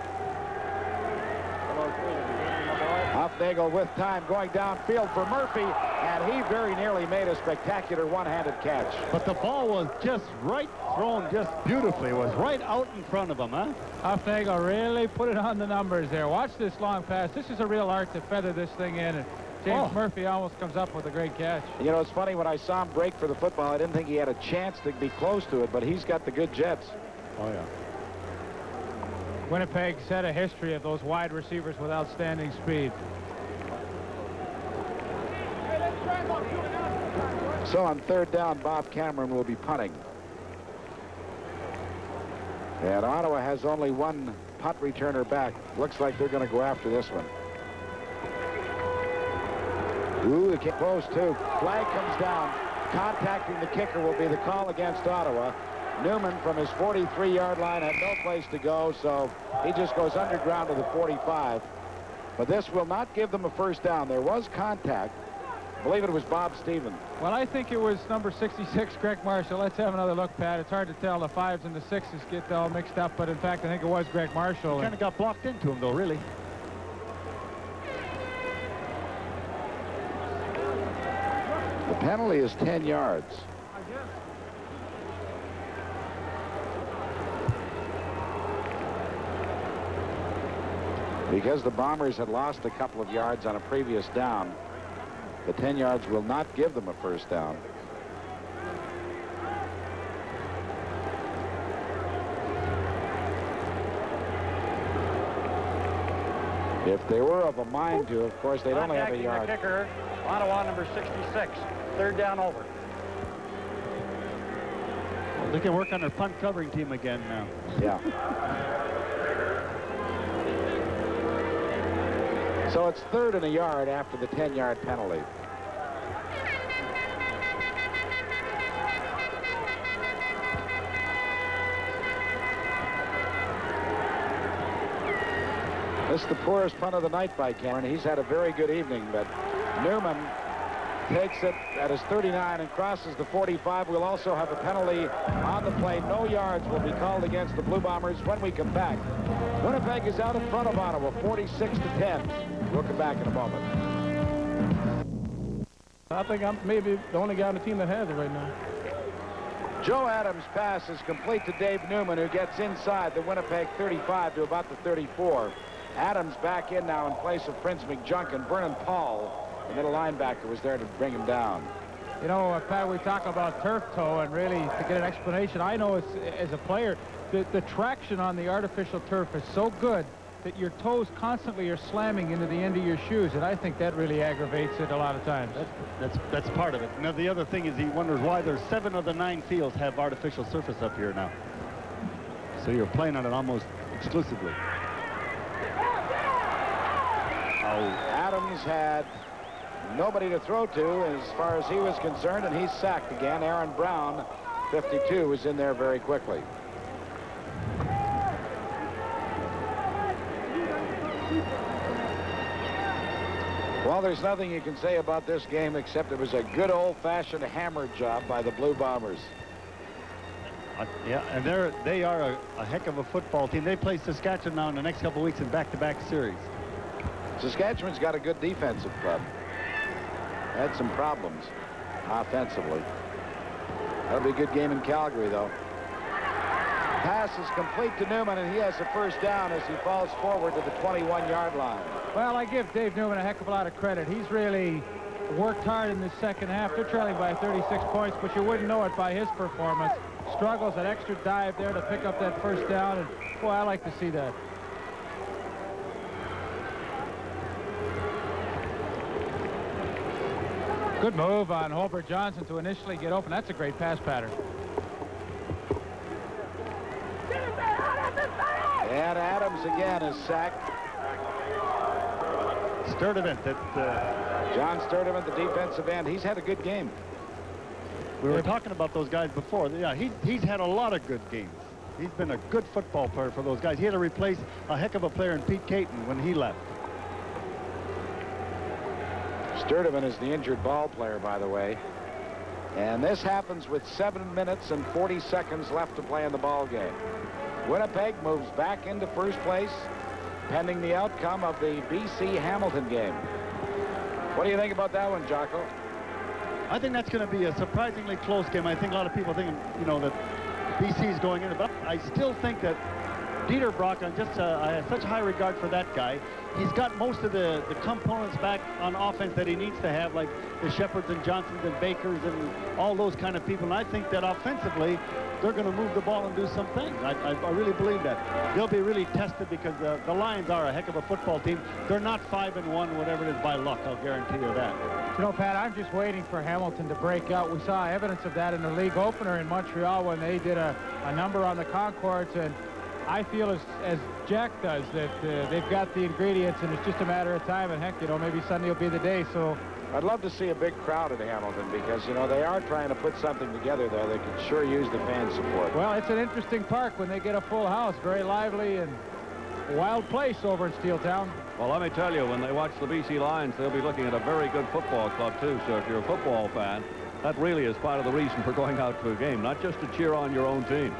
Hufnagel with time going downfield for Murphy, and he very nearly made a spectacular one-handed catch. But the ball was just right thrown, just beautifully. It was right out in front of him, huh? Hufnagel really put it on the numbers there. Watch this long pass. This is a real art to feather this thing in. And James Murphy almost comes up with a great catch. You know, it's funny, when I saw him break for the football, I didn't think he had a chance to be close to it, but he's got the good jets. Oh, yeah. Winnipeg set a history of those wide receivers with outstanding speed. So on third down, Bob Cameron will be punting. And Ottawa has only one punt returner back. Looks like they're going to go after this one. Ooh, it came close too. Flag comes down. Contacting the kicker will be the call against Ottawa. Newman from his 43-yard line had no place to go, so he just goes underground to the 45. But this will not give them a first down. There was contact. I believe it was Bob Stevens. Well, I think it was number 66, Greg Marshall. Let's have another look, Pat. It's hard to tell. The 5s and the 6s get all mixed up, but in fact, I think it was Greg Marshall. Kind of got blocked into him, though, really. The penalty is 10 yards. Because the Bombers had lost a couple of yards on a previous down, the 10 yards will not give them a first down. If they were of a mind to, of course, they'd only have a yard. The kicker, Ottawa number 66, third down over. Well, they can work on their punt covering team again now. Yeah. So it's third and a yard after the 10-yard penalty. This is the poorest punt of the night by Cameron. He's had a very good evening, but Newman takes it at his 39 and crosses the 45. We'll also have a penalty on the play. No yards will be called against the Blue Bombers when we come back. Winnipeg is out in front of Ottawa, 46-10. We'll come back in a moment. I think I'm maybe the only guy on the team that has it right now. Joe Adams' pass is complete to Dave Newman, who gets inside the Winnipeg 35 to about the 34. Adams back in now in place of Prince McJunkin. Vernon Paul, the middle linebacker, was there to bring him down. You know, Pat, we talk about turf toe, and really to get an explanation, I know as a player, the traction on the artificial turf is so good that your toes constantly are slamming into the end of your shoes, and I think that really aggravates it a lot of times. That's part of it. Now, the other thing is he wonders why there's 7 of the 9 fields have artificial surface up here now. So you're playing on it almost exclusively. Adams had nobody to throw to as far as he was concerned, and he's sacked again. Aaron Brown, 52, was in there very quickly. Well, there's nothing you can say about this game except it was a good old-fashioned hammer job by the Blue Bombers. Yeah, and they are a heck of a football team. They play Saskatchewan now in the next couple of weeks in back-to-back series. Saskatchewan's got a good defensive club. Had some problems offensively. That'll be a good game in Calgary, though. Pass is complete to Newman, and he has a first down as he falls forward to the 21-yard line. Well, I give Dave Newman a heck of a lot of credit. He's really worked hard in the second half. They're trailing by 36 points, but you wouldn't know it by his performance. Struggles, that extra dive there to pick up that first down, and boy, I like to see that. Good move on Holbert Johnson to initially get open. That's a great pass pattern. And Adams again is sacked. Sturdivant, John Sturdivant, the defensive end. He's had a good game. we were talking about those guys before. Yeah, he's had a lot of good games. He's been a good football player for those guys. He had to replace a heck of a player in Pete Caton when he left. Sturdivant is the injured ball player, by the way. And this happens with 7 minutes and 40 seconds left to play in the ball game. Winnipeg moves back into first place, pending the outcome of the BC Hamilton game. What do you think about that one, Jocko? I think that's going to be a surprisingly close game. I think a lot of people think, you know, that BC is going in, but I still think that Dieter Brock, I have such high regard for that guy. He's got most of the components back on offense that he needs to have, like the Shepherds and Johnsons and Bakers and all those kind of people. And I think that offensively, they're going to move the ball and do some things. I really believe that. They'll be really tested because the Lions are a heck of a football team. They're not 5-1, whatever it is, by luck. I'll guarantee you that. You know, Pat, I'm just waiting for Hamilton to break out. We saw evidence of that in the league opener in Montreal when they did a number on the Concords, and I feel as Jack does that they've got the ingredients and it's just a matter of time, and heck, you know, maybe Sunday will be the day. So I'd love to see a big crowd at Hamilton because, you know, they are trying to put something together there. They could sure use the fan support. Well, it's an interesting park when they get a full house. Very lively and wild place over in Steeltown. Well, let me tell you, when they watch the BC Lions, they'll be looking at a very good football club, too. So if you're a football fan, that really is part of the reason for going out to a game, not just to cheer on your own team.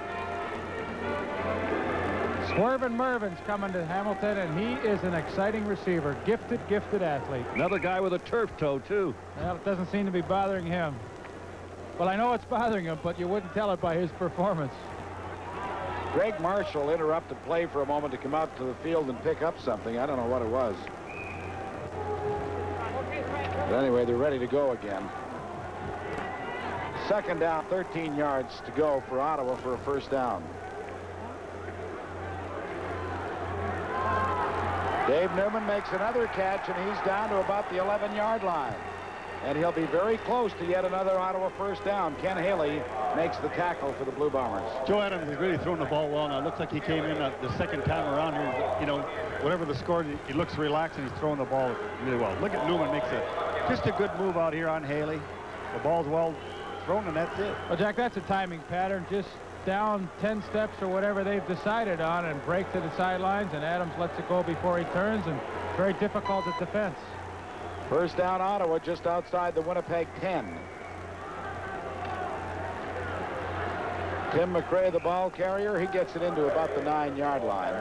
Swervin Mervin's coming to Hamilton, and he is an exciting receiver. Gifted athlete. Another guy with a turf toe, too. Well, it doesn't seem to be bothering him. Well, I know it's bothering him, but you wouldn't tell it by his performance. Greg Marshall interrupted play for a moment to come out to the field and pick up something. I don't know what it was. But anyway, they're ready to go again. Second down, 13 yards to go for Ottawa for a first down. Dave Newman makes another catch, and he's down to about the 11-yard line. And he'll be very close to yet another Ottawa first down. Ken Haley makes the tackle for the Blue Bombers. Joe Adams has really thrown the ball well now. It looks like he came in the second time around here. You know, whatever the score, he looks relaxed, and he's throwing the ball really well. Look at Newman, makes just a good move out here on Haley. The ball's well thrown, and that's it. Well, Jack, that's a timing pattern. Just down 10 steps or whatever they've decided on and break to the sidelines, and Adams lets it go before he turns, and very difficult at defense. First down, Ottawa, just outside the Winnipeg 10. Tim McRae, the ball carrier, he gets it into about the 9-yard line.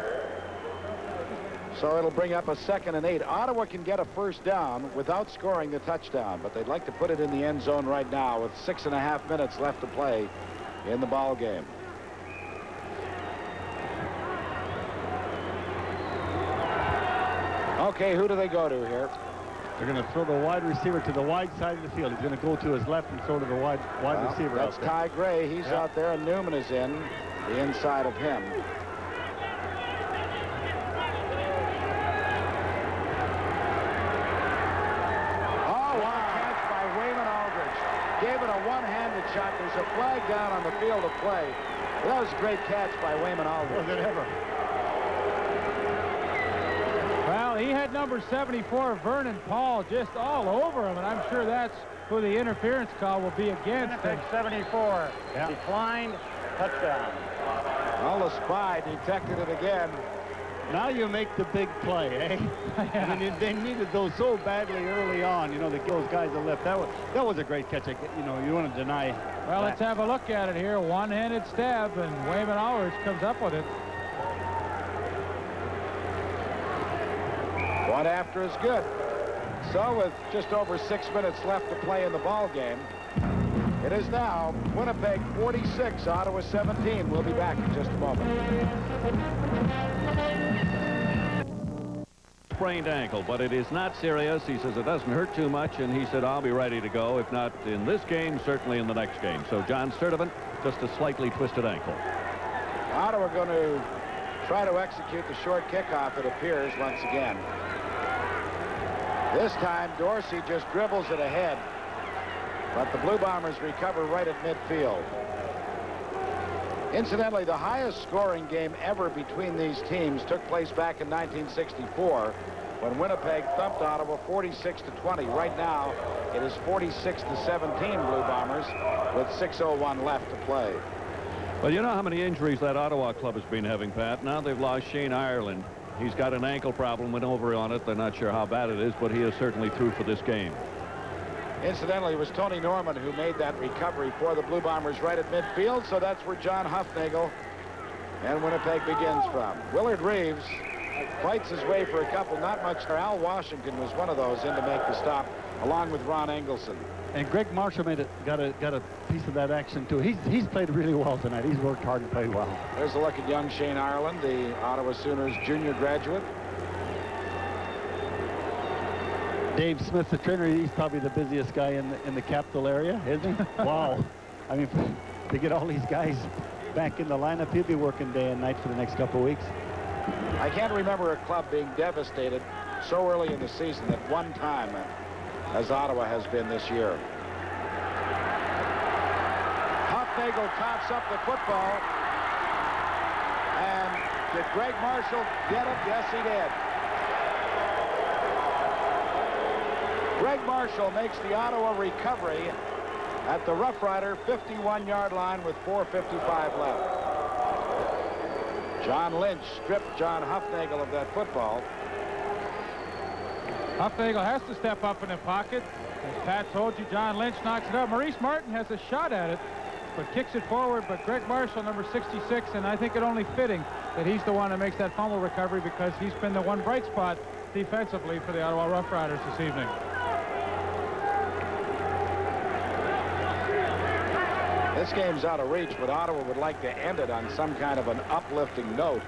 So it'll bring up a 2nd and 8. Ottawa can get a first down without scoring the touchdown, but they'd like to put it in the end zone right now with 6.5 minutes left to play in the ball game. Okay, who do they go to here? They're going to throw the wide receiver to the wide side of the field. He's going to go to his left and throw to the wide receiver. That's Ty Gray. He's out there, and Newman is in the inside of him. Oh, what a catch by Wayman Aldridge. Gave it a one-handed shot. There's a flag down on the field of play. That was a great catch by Wayman Aldridge. Was it ever? Well, he had number 74, Vernon Paul, just all over him, and I'm sure that's who the interference call will be against. Winnipeg 74, declined, touchdown. Well, the spy detected it again. Now you make the big play, eh? I mean, they needed those so badly early on, you know, to give those guys a lift. That was a great catch. You know, you want to deny. Well, let's have a look at it here. One-handed stab, and Wayman Aldridge comes up with it. One after is good. So with just over 6 minutes left to play in the ball game, it is now Winnipeg 46, Ottawa 17. We'll be back in just a moment. sprained ankle, but it is not serious. He says it doesn't hurt too much, and he said, I'll be ready to go. If not in this game, certainly in the next game. So John Sturdivant, just a slightly twisted ankle. Ottawa going to try to execute the short kickoff, it appears, once again. This time, Dorsey just dribbles it ahead, but the Blue Bombers recover right at midfield. Incidentally, the highest scoring game ever between these teams took place back in 1964 when Winnipeg thumped Ottawa 46-20. Right now, it is 46-17 Blue Bombers with 6:01 left to play. Well, you know how many injuries that Ottawa club has been having, Pat. Now they've lost Shane Ireland. He's got an ankle problem, went over on it. They're not sure how bad it is, but he is certainly through for this game. Incidentally, it was Tony Norman who made that recovery for the Blue Bombers right at midfield, so that's where John Hufnagel and Winnipeg begins from. Willard Reeves fights his way for a couple, not much. Al Washington was one of those in to make the stop, along with Ron Engelson. And Greg Marshall got a piece of that action too. He's played really well tonight. He's worked hard and played well. There's a look at young Shane Ireland, the Ottawa Sooners junior graduate. Dave Smith, the trainer, he's probably the busiest guy in the capital area, isn't he? Wow. I mean, to get all these guys back in the lineup, he'll be working day and night for the next couple of weeks. I can't remember a club being devastated so early in the season at one time as Ottawa has been this year. Hufnagel coughs up the football. And did Greg Marshall get it? Yes, he did. Greg Marshall makes the Ottawa recovery at the Rough Rider 51-yard line with 4:55 left. John Lynch stripped John Hufnagel of that football. Hufnagel has to step up in the pocket. As Pat told you, John Lynch knocks it out. Maurice Martin has a shot at it, but kicks it forward. But Greg Marshall, number 66, and I think it only fitting that he's the one that makes that fumble recovery because he's been the one bright spot defensively for the Ottawa Rough Riders this evening. This game's out of reach, but Ottawa would like to end it on some kind of an uplifting note.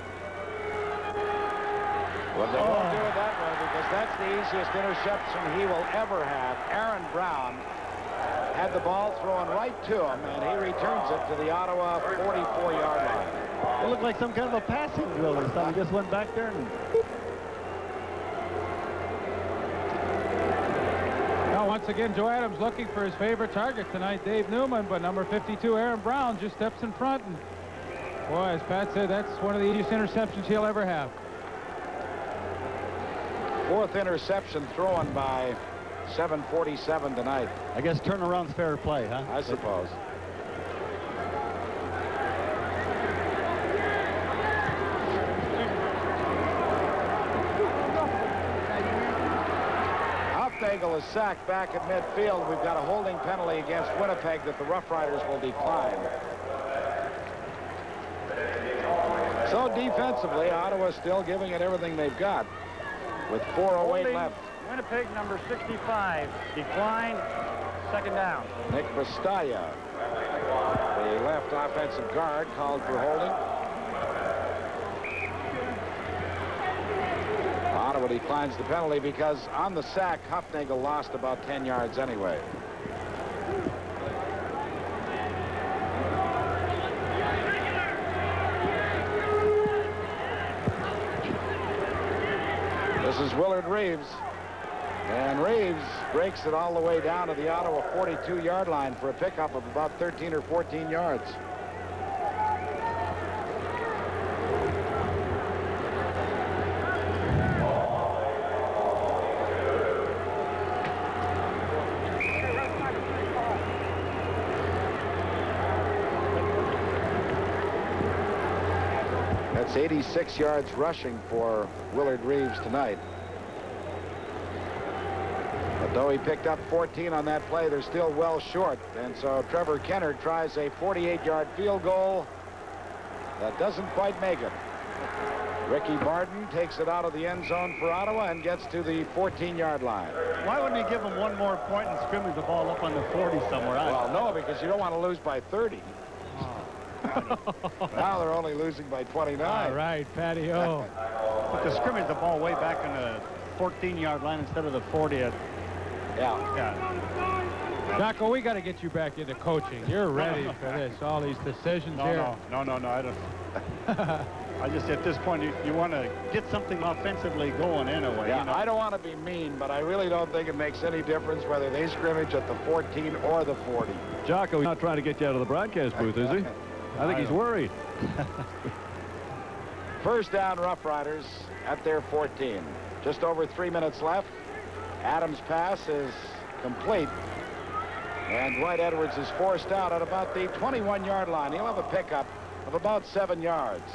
Well, they won't do it that way because that's the easiest interception he will ever have. Aaron Brown had the ball thrown right to him, and he returns it to the Ottawa 44-yard line. It looked like some kind of a passing drill or something. He just went back there and... Now, once again, Joe Adams looking for his favorite target tonight, Dave Newman, but number 52, Aaron Brown, just steps in front. And boy, as Pat said, that's one of the easiest interceptions he'll ever have. Fourth interception thrown by 7:47 tonight. I guess turnaround's fair play, huh? I suppose. Hufnagel is sacked back at midfield. We've got a holding penalty against Winnipeg that the Rough Riders will decline. So defensively, Ottawa's still giving it everything they've got with 4:08 left. Winnipeg number 65, decline, second down. Nick Vastaya, the left offensive guard, called for holding. Ottawa declines the penalty because on the sack, Hufnagel lost about 10 yards anyway. This is Willard Reeves. And Reeves breaks it all the way down to the Ottawa 42-yard line for a pickup of about 13 or 14 yards. That's 86 yards rushing for Willard Reeves tonight. But though he picked up 14 on that play, they're still well short. And so Trevor Kenner tries a 48-yard field goal. That doesn't quite make it. Ricky Barton takes it out of the end zone for Ottawa and gets to the 14-yard line. Why wouldn't he give him one more point and scrimmage the ball up on the 40 somewhere? Well, no, because you don't want to lose by 30. Now they're only losing by 29. All right, Patty O. But to scrimmage the ball way back in the 14-yard line instead of the 40. Yeah. Jocko, we got to get you back into coaching. You're ready for this. All these decisions here. No, I don't. I just, at this point, you want to get something offensively going anyway. Yeah, you know? I don't want to be mean, but I really don't think it makes any difference whether they scrimmage at the 14 or the 40. Jocko, he's not trying to get you out of the broadcast booth, is he? I think he's worried. First down, Rough Riders at their 14. Just over 3 minutes left. Adams' pass is complete. And Dwight Edwards is forced out at about the 21-yard line. He'll have a pickup of about 7 yards.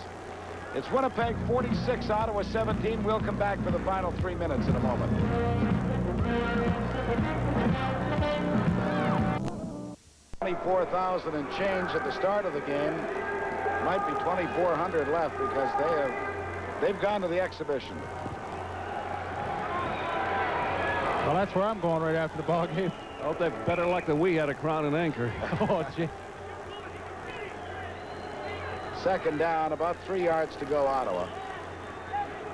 It's Winnipeg 46, Ottawa 17. We'll come back for the final 3 minutes in a moment. 24,000 and change at the start of the game. Might be 2,400 left because they've gone to the exhibition. Well, that's where I'm going right after the ball game. I hope they have better luck than we had at Crown and Anchor. Oh, gee. Second down, about 3 yards to go, Ottawa.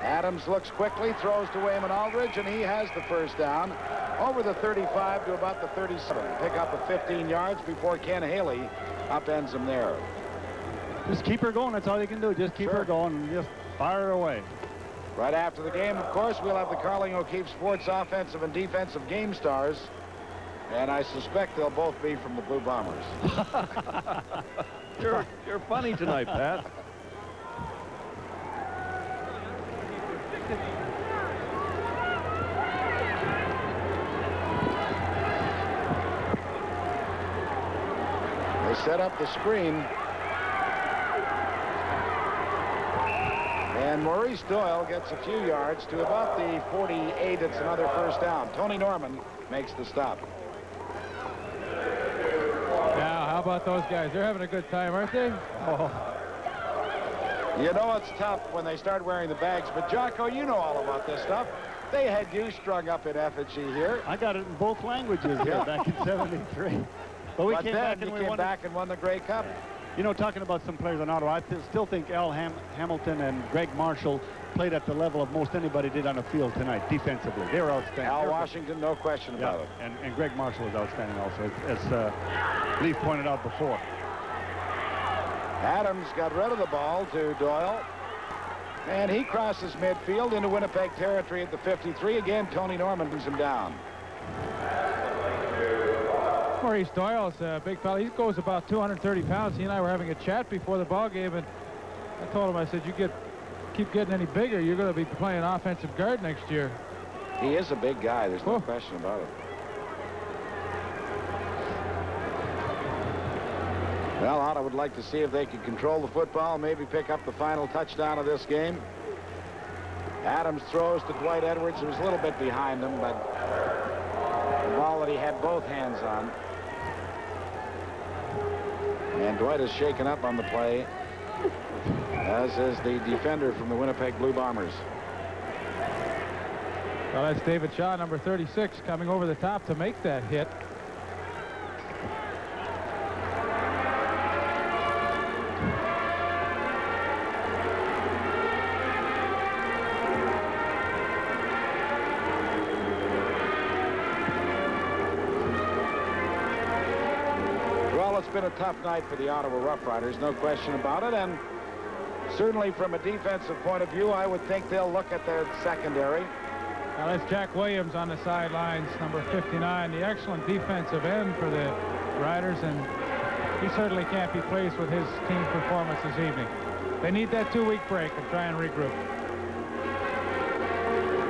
Adams looks quickly, throws to Wayman Aldridge, and he has the first down over the 35 to about the 37. Pick up of 15 yards before Ken Haley upends him there. Just keep her going. That's all you can do. Just keep her going and just fire her away. Right after the game, of course, we'll have the Carling O'Keefe Sports offensive and defensive game stars. And I suspect they'll both be from the Blue Bombers. You're funny tonight, Pat. They set up the screen. And Maurice Doyle gets a few yards to about the 48. It's another first down. Tony Norman makes the stop. Now, how about those guys? They're having a good time, aren't they? Oh. You know it's tough when they start wearing the bags, but Jocko, you know all about this stuff. They had you strung up in effigy here. I got it in both languages here back in '73. But we came back and we won the Grey Cup. You know, talking about some players in Ottawa, I still think Al Hamilton and Greg Marshall played at the level of most anybody did on the field tonight defensively. They were outstanding. Al Washington, no question about it. And Greg Marshall was outstanding also, as Leaf pointed out before. Adams got rid of the ball to Doyle. And he crosses midfield into Winnipeg territory at the 53. Again, Tony Norman brings him down. Maurice Doyle's a big fella. He goes about 230 pounds. He and I were having a chat before the ball game, and I told him, I said, keep getting any bigger, you're going to be playing offensive guard next year. He is a big guy. There's no question about it. Well, Ottawa would like to see if they could control the football, maybe pick up the final touchdown of this game. Adams throws to Dwight Edwards, who was a little bit behind him, but the ball that he had both hands on. And Dwight is shaken up on the play, as is the defender from the Winnipeg Blue Bombers. Well, that's David Shaw, number 36, coming over the top to make that hit. It's been a tough night for the Ottawa Rough Riders, no question about it, and certainly from a defensive point of view, I would think they'll look at their secondary. Now that's Jack Williams on the sidelines, number 59, the excellent defensive end for the Riders, and he certainly can't be pleased with his team's performance this evening. They need that 2-week break and try and regroup.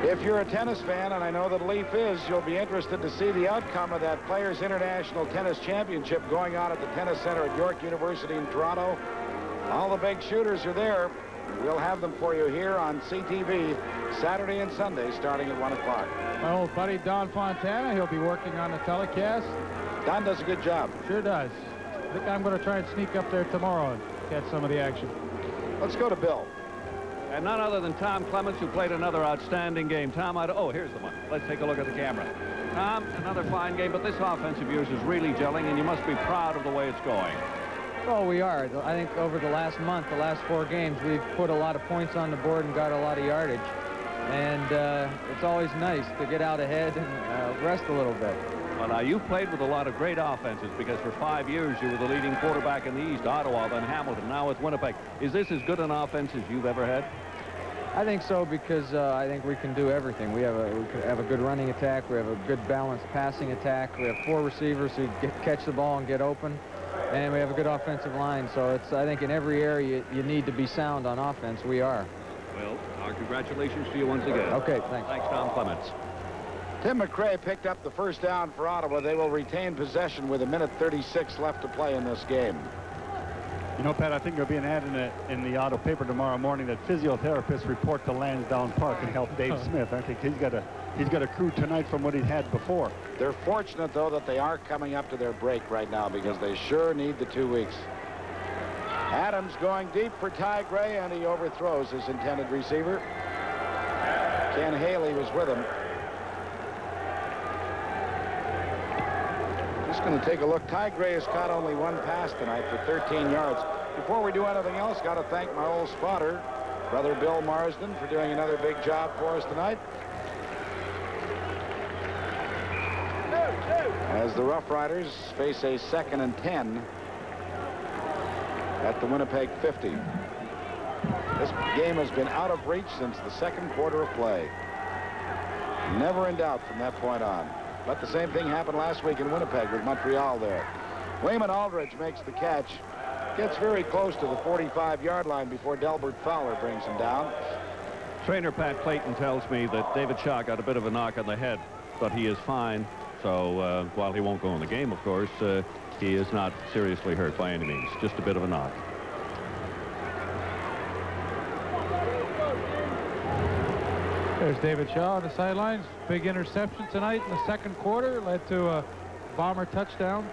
If you're a tennis fan, and I know that Leaf is, you'll be interested to see the outcome of that Players International Tennis Championship going on at the Tennis Center at York University in Toronto. All the big shooters are there. We'll have them for you here on CTV Saturday and Sunday starting at 1 o'clock. My old buddy Don Fontana, he'll be working on the telecast. Don does a good job. Sure does. I think I'm going to try and sneak up there tomorrow and catch some of the action. Let's go to Bill. And none other than Tom Clements, who played another outstanding game. Tom, oh, here's the one. Let's take a look at the camera. Tom, another fine game, but this offense of yours is really gelling, and you must be proud of the way it's going. Oh, we are. I think over the last month, the last 4 games, we've put a lot of points on the board and got a lot of yardage. and it's always nice to get out ahead and rest a little bit. Well, now, you've played with a lot of great offenses because for 5 years you were the leading quarterback in the East, Ottawa, then Hamilton, now with Winnipeg. Is this as good an offense as you've ever had? I think so, because I think we can do everything. We have a good running attack. We have a good balanced passing attack. We have 4 receivers who catch the ball and get open. And we have a good offensive line. So it's, I think in every area you need to be sound on offense. We are. Well, our congratulations to you once again. Okay, thanks. Thanks, Tom Clements. Tim McRae picked up the first down for Ottawa. They will retain possession with 1:36 left to play in this game. You know, Pat, I think there'll be an ad in the Auto paper tomorrow morning that physiotherapists report to Lansdowne Park and help Dave Smith. I think he's got a crew tonight from what he had before. They're fortunate, though, that they are coming up to their break right now because they sure need the 2 weeks. Adams going deep for Ty Gray, and he overthrows his intended receiver. Ken Haley was with him. Just going to take a look. Ty Gray has caught only 1 pass tonight for 13 yards. Before we do anything else, got to thank my old spotter, Brother Bill Marsden, for doing another big job for us tonight. As the Rough Riders face a 2nd and 10 at the Winnipeg 50. This game has been out of reach since the 2nd quarter of play. Never in doubt from that point on. But the same thing happened last week in Winnipeg with Montreal there. Wayman Aldridge makes the catch. Gets very close to the 45-yard line before Delbert Fowler brings him down. Trainer Pat Clayton tells me that David Shaw got a bit of a knock on the head, but he is fine. So while he won't go in the game, of course, he is not seriously hurt by any means. Just a bit of a knock. There's David Shaw on the sidelines. Big interception tonight in the 2nd quarter. Led to a Bomber touchdown.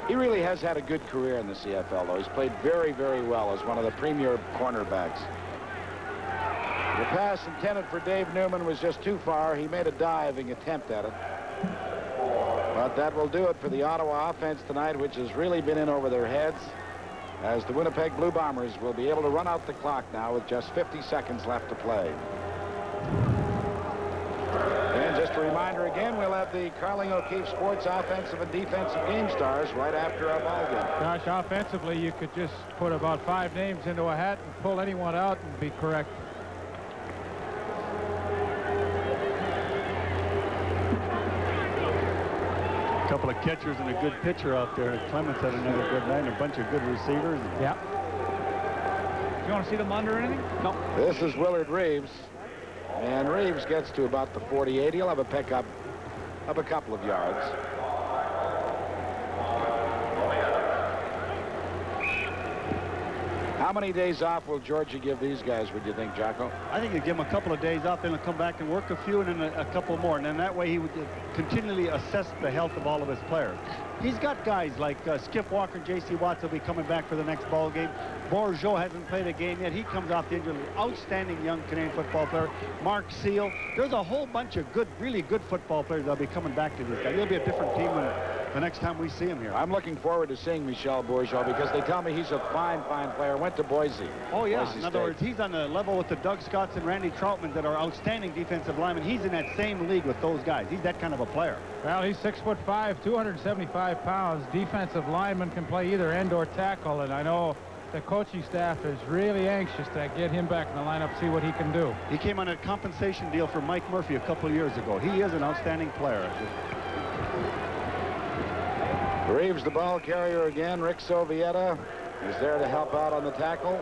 He really has had a good career in the CFL, though. He's played very, very well as one of the premier cornerbacks. The pass intended for Dave Newman was just too far. He made a diving attempt at it. But that will do it for the Ottawa offense tonight, which has really been in over their heads, as the Winnipeg Blue Bombers will be able to run out the clock now with just 50 seconds left to play. And just a reminder again, we'll have the Carling O'Keefe Sports offensive and defensive game stars right after our ball game. Gosh, offensively, you could just put about 5 names into a hat and pull anyone out and be correct. A couple of catchers and a good pitcher out there. Clements had another good night and a bunch of good receivers. Yeah. Do you want to see them under anything? No. This is Willard Reeves. And Reeves gets to about the 48. He'll have a pickup of a couple of yards. How many days off will Georgia give these guys, would you think, Jocko? I think he'd give them a couple of days off, then he'll come back and work a few, and then a couple more. And then that way he would continually assess the health of all of his players. He's got guys like Skip Walker, J.C. Watts will be coming back for the next ball game. Bourgeot hasn't played a game yet. He comes off the injury. Outstanding young Canadian football player. Mark Seal. There's a whole bunch of good, really good football players that'll be coming back to this guy. He'll be a different team when the next time we see him here. I'm looking forward to seeing Michel Bourgeot because they tell me he's a fine, fine player. Went to Boise. Oh, yeah. Boise in other words, he's on the level with the Doug Scotts and Randy Troutman that are outstanding defensive linemen. He's in that same league with those guys. He's that kind of a player. Well, he's 6'5", 275 pounds. Defensive lineman, can play either end or tackle, and I know the coaching staff is really anxious to get him back in the lineup, see what he can do. He came on a compensation deal for Mike Murphy a couple of years ago. He is an outstanding player. Reeves, the ball carrier again. Rick Sovieta is there to help out on the tackle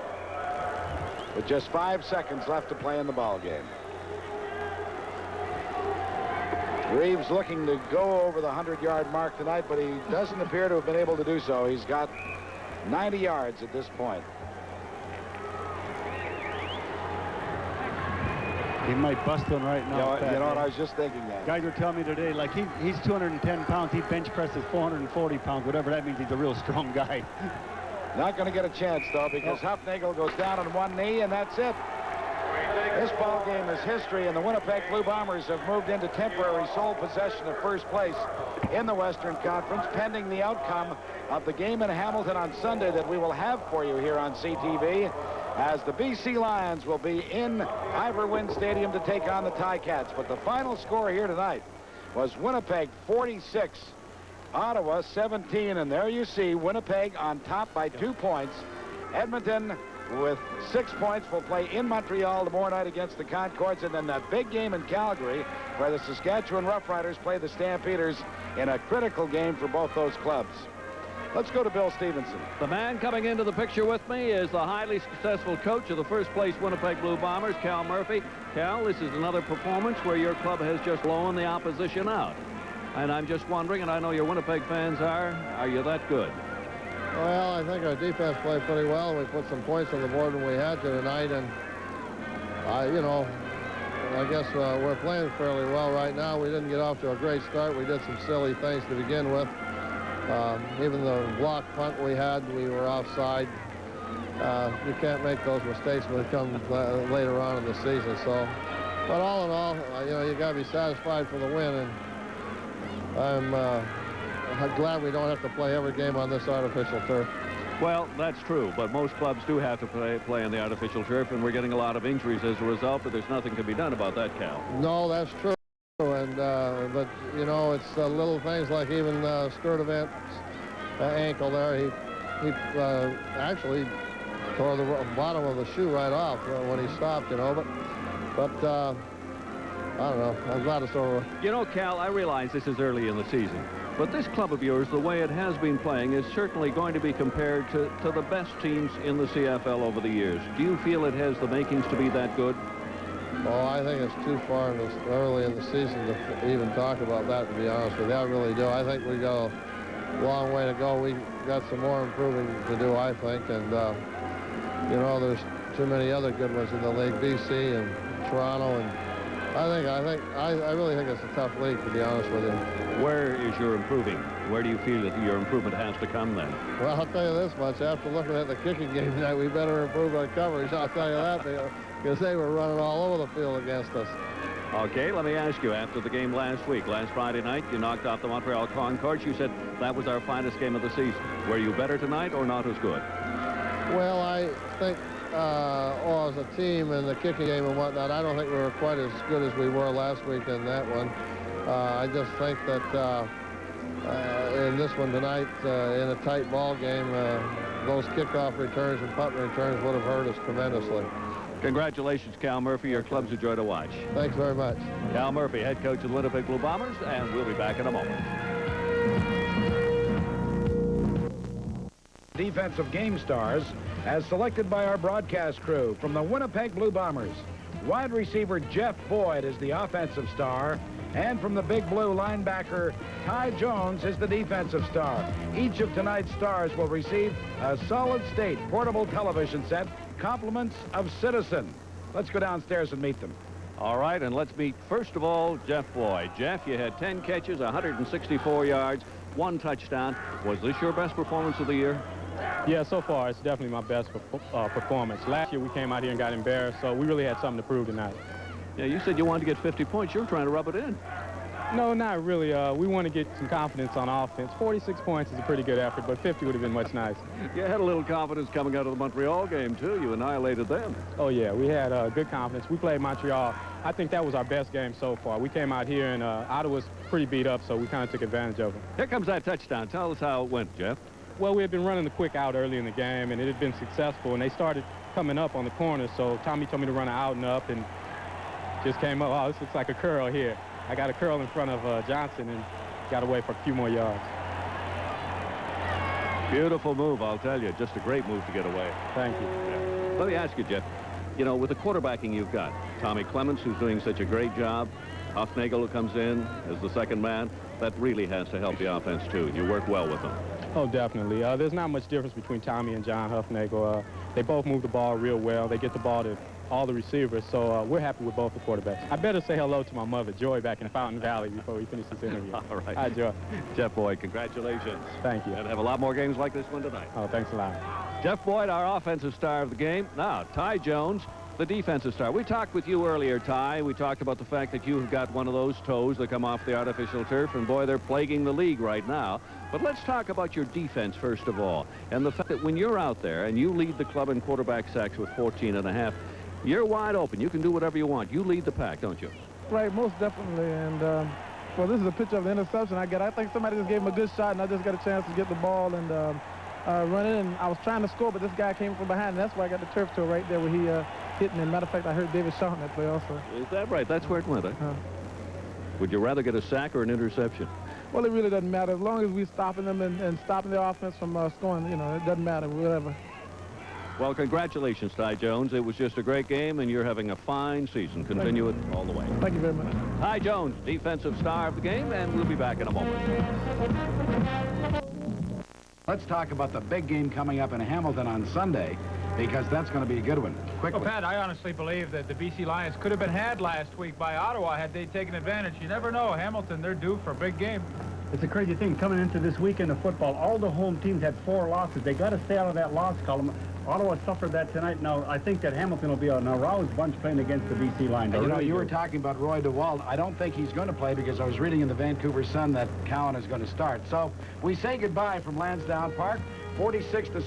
with just 5 seconds left to play in the ball game. Reeves looking to go over the 100-yard mark tonight, but he doesn't appear to have been able to do so. He's got 90 yards at this point. He might bust one right now. You know what, I was just thinking that. Guys are telling me today, like he's 210 pounds. He bench presses 440 pounds. Whatever that means, he's a real strong guy. Not going to get a chance, though, because Huffnagel goes down on one knee, and that's it. This ball game is history, and the Winnipeg Blue Bombers have moved into temporary sole possession of first place in the Western Conference, pending the outcome of the game in Hamilton on Sunday that we will have for you here on CTV. as the BC Lions will be in Ivor Wynne Stadium to take on the Ticats. But the final score here tonight was Winnipeg 46, Ottawa 17, and there you see Winnipeg on top by 2 points. Edmonton with 6 points will play in Montreal tomorrow night against the Concords, and then that big game in Calgary where the Saskatchewan Roughriders play the Stampeders in a critical game for both those clubs. Let's go to Bill Stevenson. The man coming into the picture with me is the highly successful coach of the first-place Winnipeg Blue Bombers, Cal Murphy. Cal, this is another performance where your club has just blown the opposition out. And I'm just wondering, and I know your Winnipeg fans are you that good? Well, I think our defense played pretty well. We put some points on the board when we had to tonight, and you know, I guess we're playing fairly well right now. We didn't get off to a great start. We did some silly things to begin with. Even the block punt we had, we were offside. You can't make those mistakes when it comes later on in the season. So, but all in all, you know, you got to be satisfied for the win, and I'm glad we don't have to play every game on this artificial turf. Well, that's true, but most clubs do have to play on the artificial turf, and we're getting a lot of injuries as a result, but there's nothing to be done about that, Cal. No, that's true. And but you know, it's little things like even Sturdivant's ankle there. He actually tore the bottom of the shoe right off when he stopped, you know. But I don't know. I'm glad it's over. You know, Cal, I realize this is early in the season, but this club of yours, the way it has been playing, is certainly going to be compared to the best teams in the CFL over the years. Do you feel it has the makings to be that good? Oh, I think it's too far early in the season to even talk about that, to be honest with you. I really do. I think we got a long way to go. We got some more improving to do, I think. And, you know, there's too many other good ones in the league, BC and Toronto. And I really think it's a tough league, to be honest with you. Where is your improving? Where do you feel that your improvement has to come then? Well, I'll tell you this much. After looking at the kicking game tonight, we better improve our coverage. I'll tell you that. Because they were running all over the field against us. Okay, let me ask you, after the game last Friday night, you knocked off the Montreal Concords. You said that was our finest game of the season. Were you better tonight or not as good? Well, I think, as a team in the kicking game and whatnot, I don't think we were quite as good as we were last week in that one. I just think that in this one tonight, in a tight ball game, those kickoff returns and punt returns would have hurt us tremendously. Congratulations, Cal Murphy. Your club's a joy to watch. Thanks very much. Cal Murphy, head coach of the Winnipeg Blue Bombers, and we'll be back in a moment. Defensive game stars as selected by our broadcast crew from the Winnipeg Blue Bombers. Wide receiver Jeff Boyd is the offensive star, and from the Big Blue, linebacker Ty Jones is the defensive star. Each of tonight's stars will receive a solid-state portable television set, compliments of Citizen. Let's go downstairs and meet them. All right, and let's meet, first of all, Jeff Boyd. Jeff, you had 10 catches, 164 yards, 1 touchdown. Was this your best performance of the year? Yeah, so far, it's definitely my best performance. Last year, we came out here and got embarrassed, so we really had something to prove tonight. Yeah, you said you wanted to get 50 points. You were trying to rub it in. No, not really. We want to get some confidence on offense. 46 points is a pretty good effort, but 50 would have been much nicer. You had a little confidence coming out of the Montreal game, too. You annihilated them. Oh, yeah, we had good confidence. We played Montreal. I think that was our best game so far. We came out here, and Ottawa's pretty beat up, so we kind of took advantage of it. Here comes that touchdown. Tell us how it went, Jeff. Well, we had been running the quick out early in the game, and it had been successful, and they started coming up on the corner, so Tommy told me to run an out and up, and just came up. Oh, this looks like a curl here. I got a curl in front of Johnson and got away for a few more yards. Beautiful move, I'll tell you. Just a great move to get away. Thank you. Yeah. Let me ask you, Jeff, you know, with the quarterbacking you've got, Tommy Clements, who's doing such a great job, Huffnagel, who comes in as the second man, that really has to help the offense, too. You work well with them. Oh, definitely. There's not much difference between Tommy and John Huffnagel. They both move the ball real well. They get the ball to all the receivers, so we're happy with both the quarterbacks. I better say hello to my mother, Joy, back in Fountain Valley before we finish this interview. All right. Hi, Joy. Jeff Boyd, congratulations. Thank you. And have a lot more games like this one tonight. Oh, thanks a lot. Jeff Boyd, our offensive star of the game. Now, Ty Jones, the defensive star. We talked with you earlier, Ty. We talked about the fact that you have got one of those toes that come off the artificial turf, and boy, they're plaguing the league right now. But let's talk about your defense first of all, and the fact that when you're out there and you lead the club in quarterback sacks with 14.5, you're wide open. You can do whatever you want. You lead the pack, don't you? Right, most definitely. And well, this is a picture of the interception I get. I think somebody just gave him a good shot, and I just got a chance to get the ball and run in. And I was trying to score, but this guy came from behind, and that's why I got the turf toe right there where he hit me. Matter of fact, I heard David Shaw on that play also. Is that right? That's where it went, huh? Would you rather get a sack or an interception? Well, it really doesn't matter. As long as we're stopping them and stopping their offense from scoring, you know, it doesn't matter, whatever. Well, congratulations, Ty Jones. It was just a great game, and you're having a fine season. Continue it all the way. Thank you very much. Ty Jones, defensive star of the game, and we'll be back in a moment. Let's talk about the big game coming up in Hamilton on Sunday, because that's going to be a good one. Quickly. Well, Pat, I honestly believe that the BC Lions could have been had last week by Ottawa had they taken advantage. You never know. Hamilton, they're due for a big game. It's a crazy thing coming into this weekend of football. All the home teams had 4 losses. They got to stay out of that loss column. Ottawa suffered that tonight. Now, I think that Hamilton will be an aroused bunch playing against the BC Lions. You know, you were talking about Roy DeWalt. I don't think he's going to play because I was reading in the Vancouver Sun that Cowan is going to start. So we say goodbye from Lansdowne Park, 46 to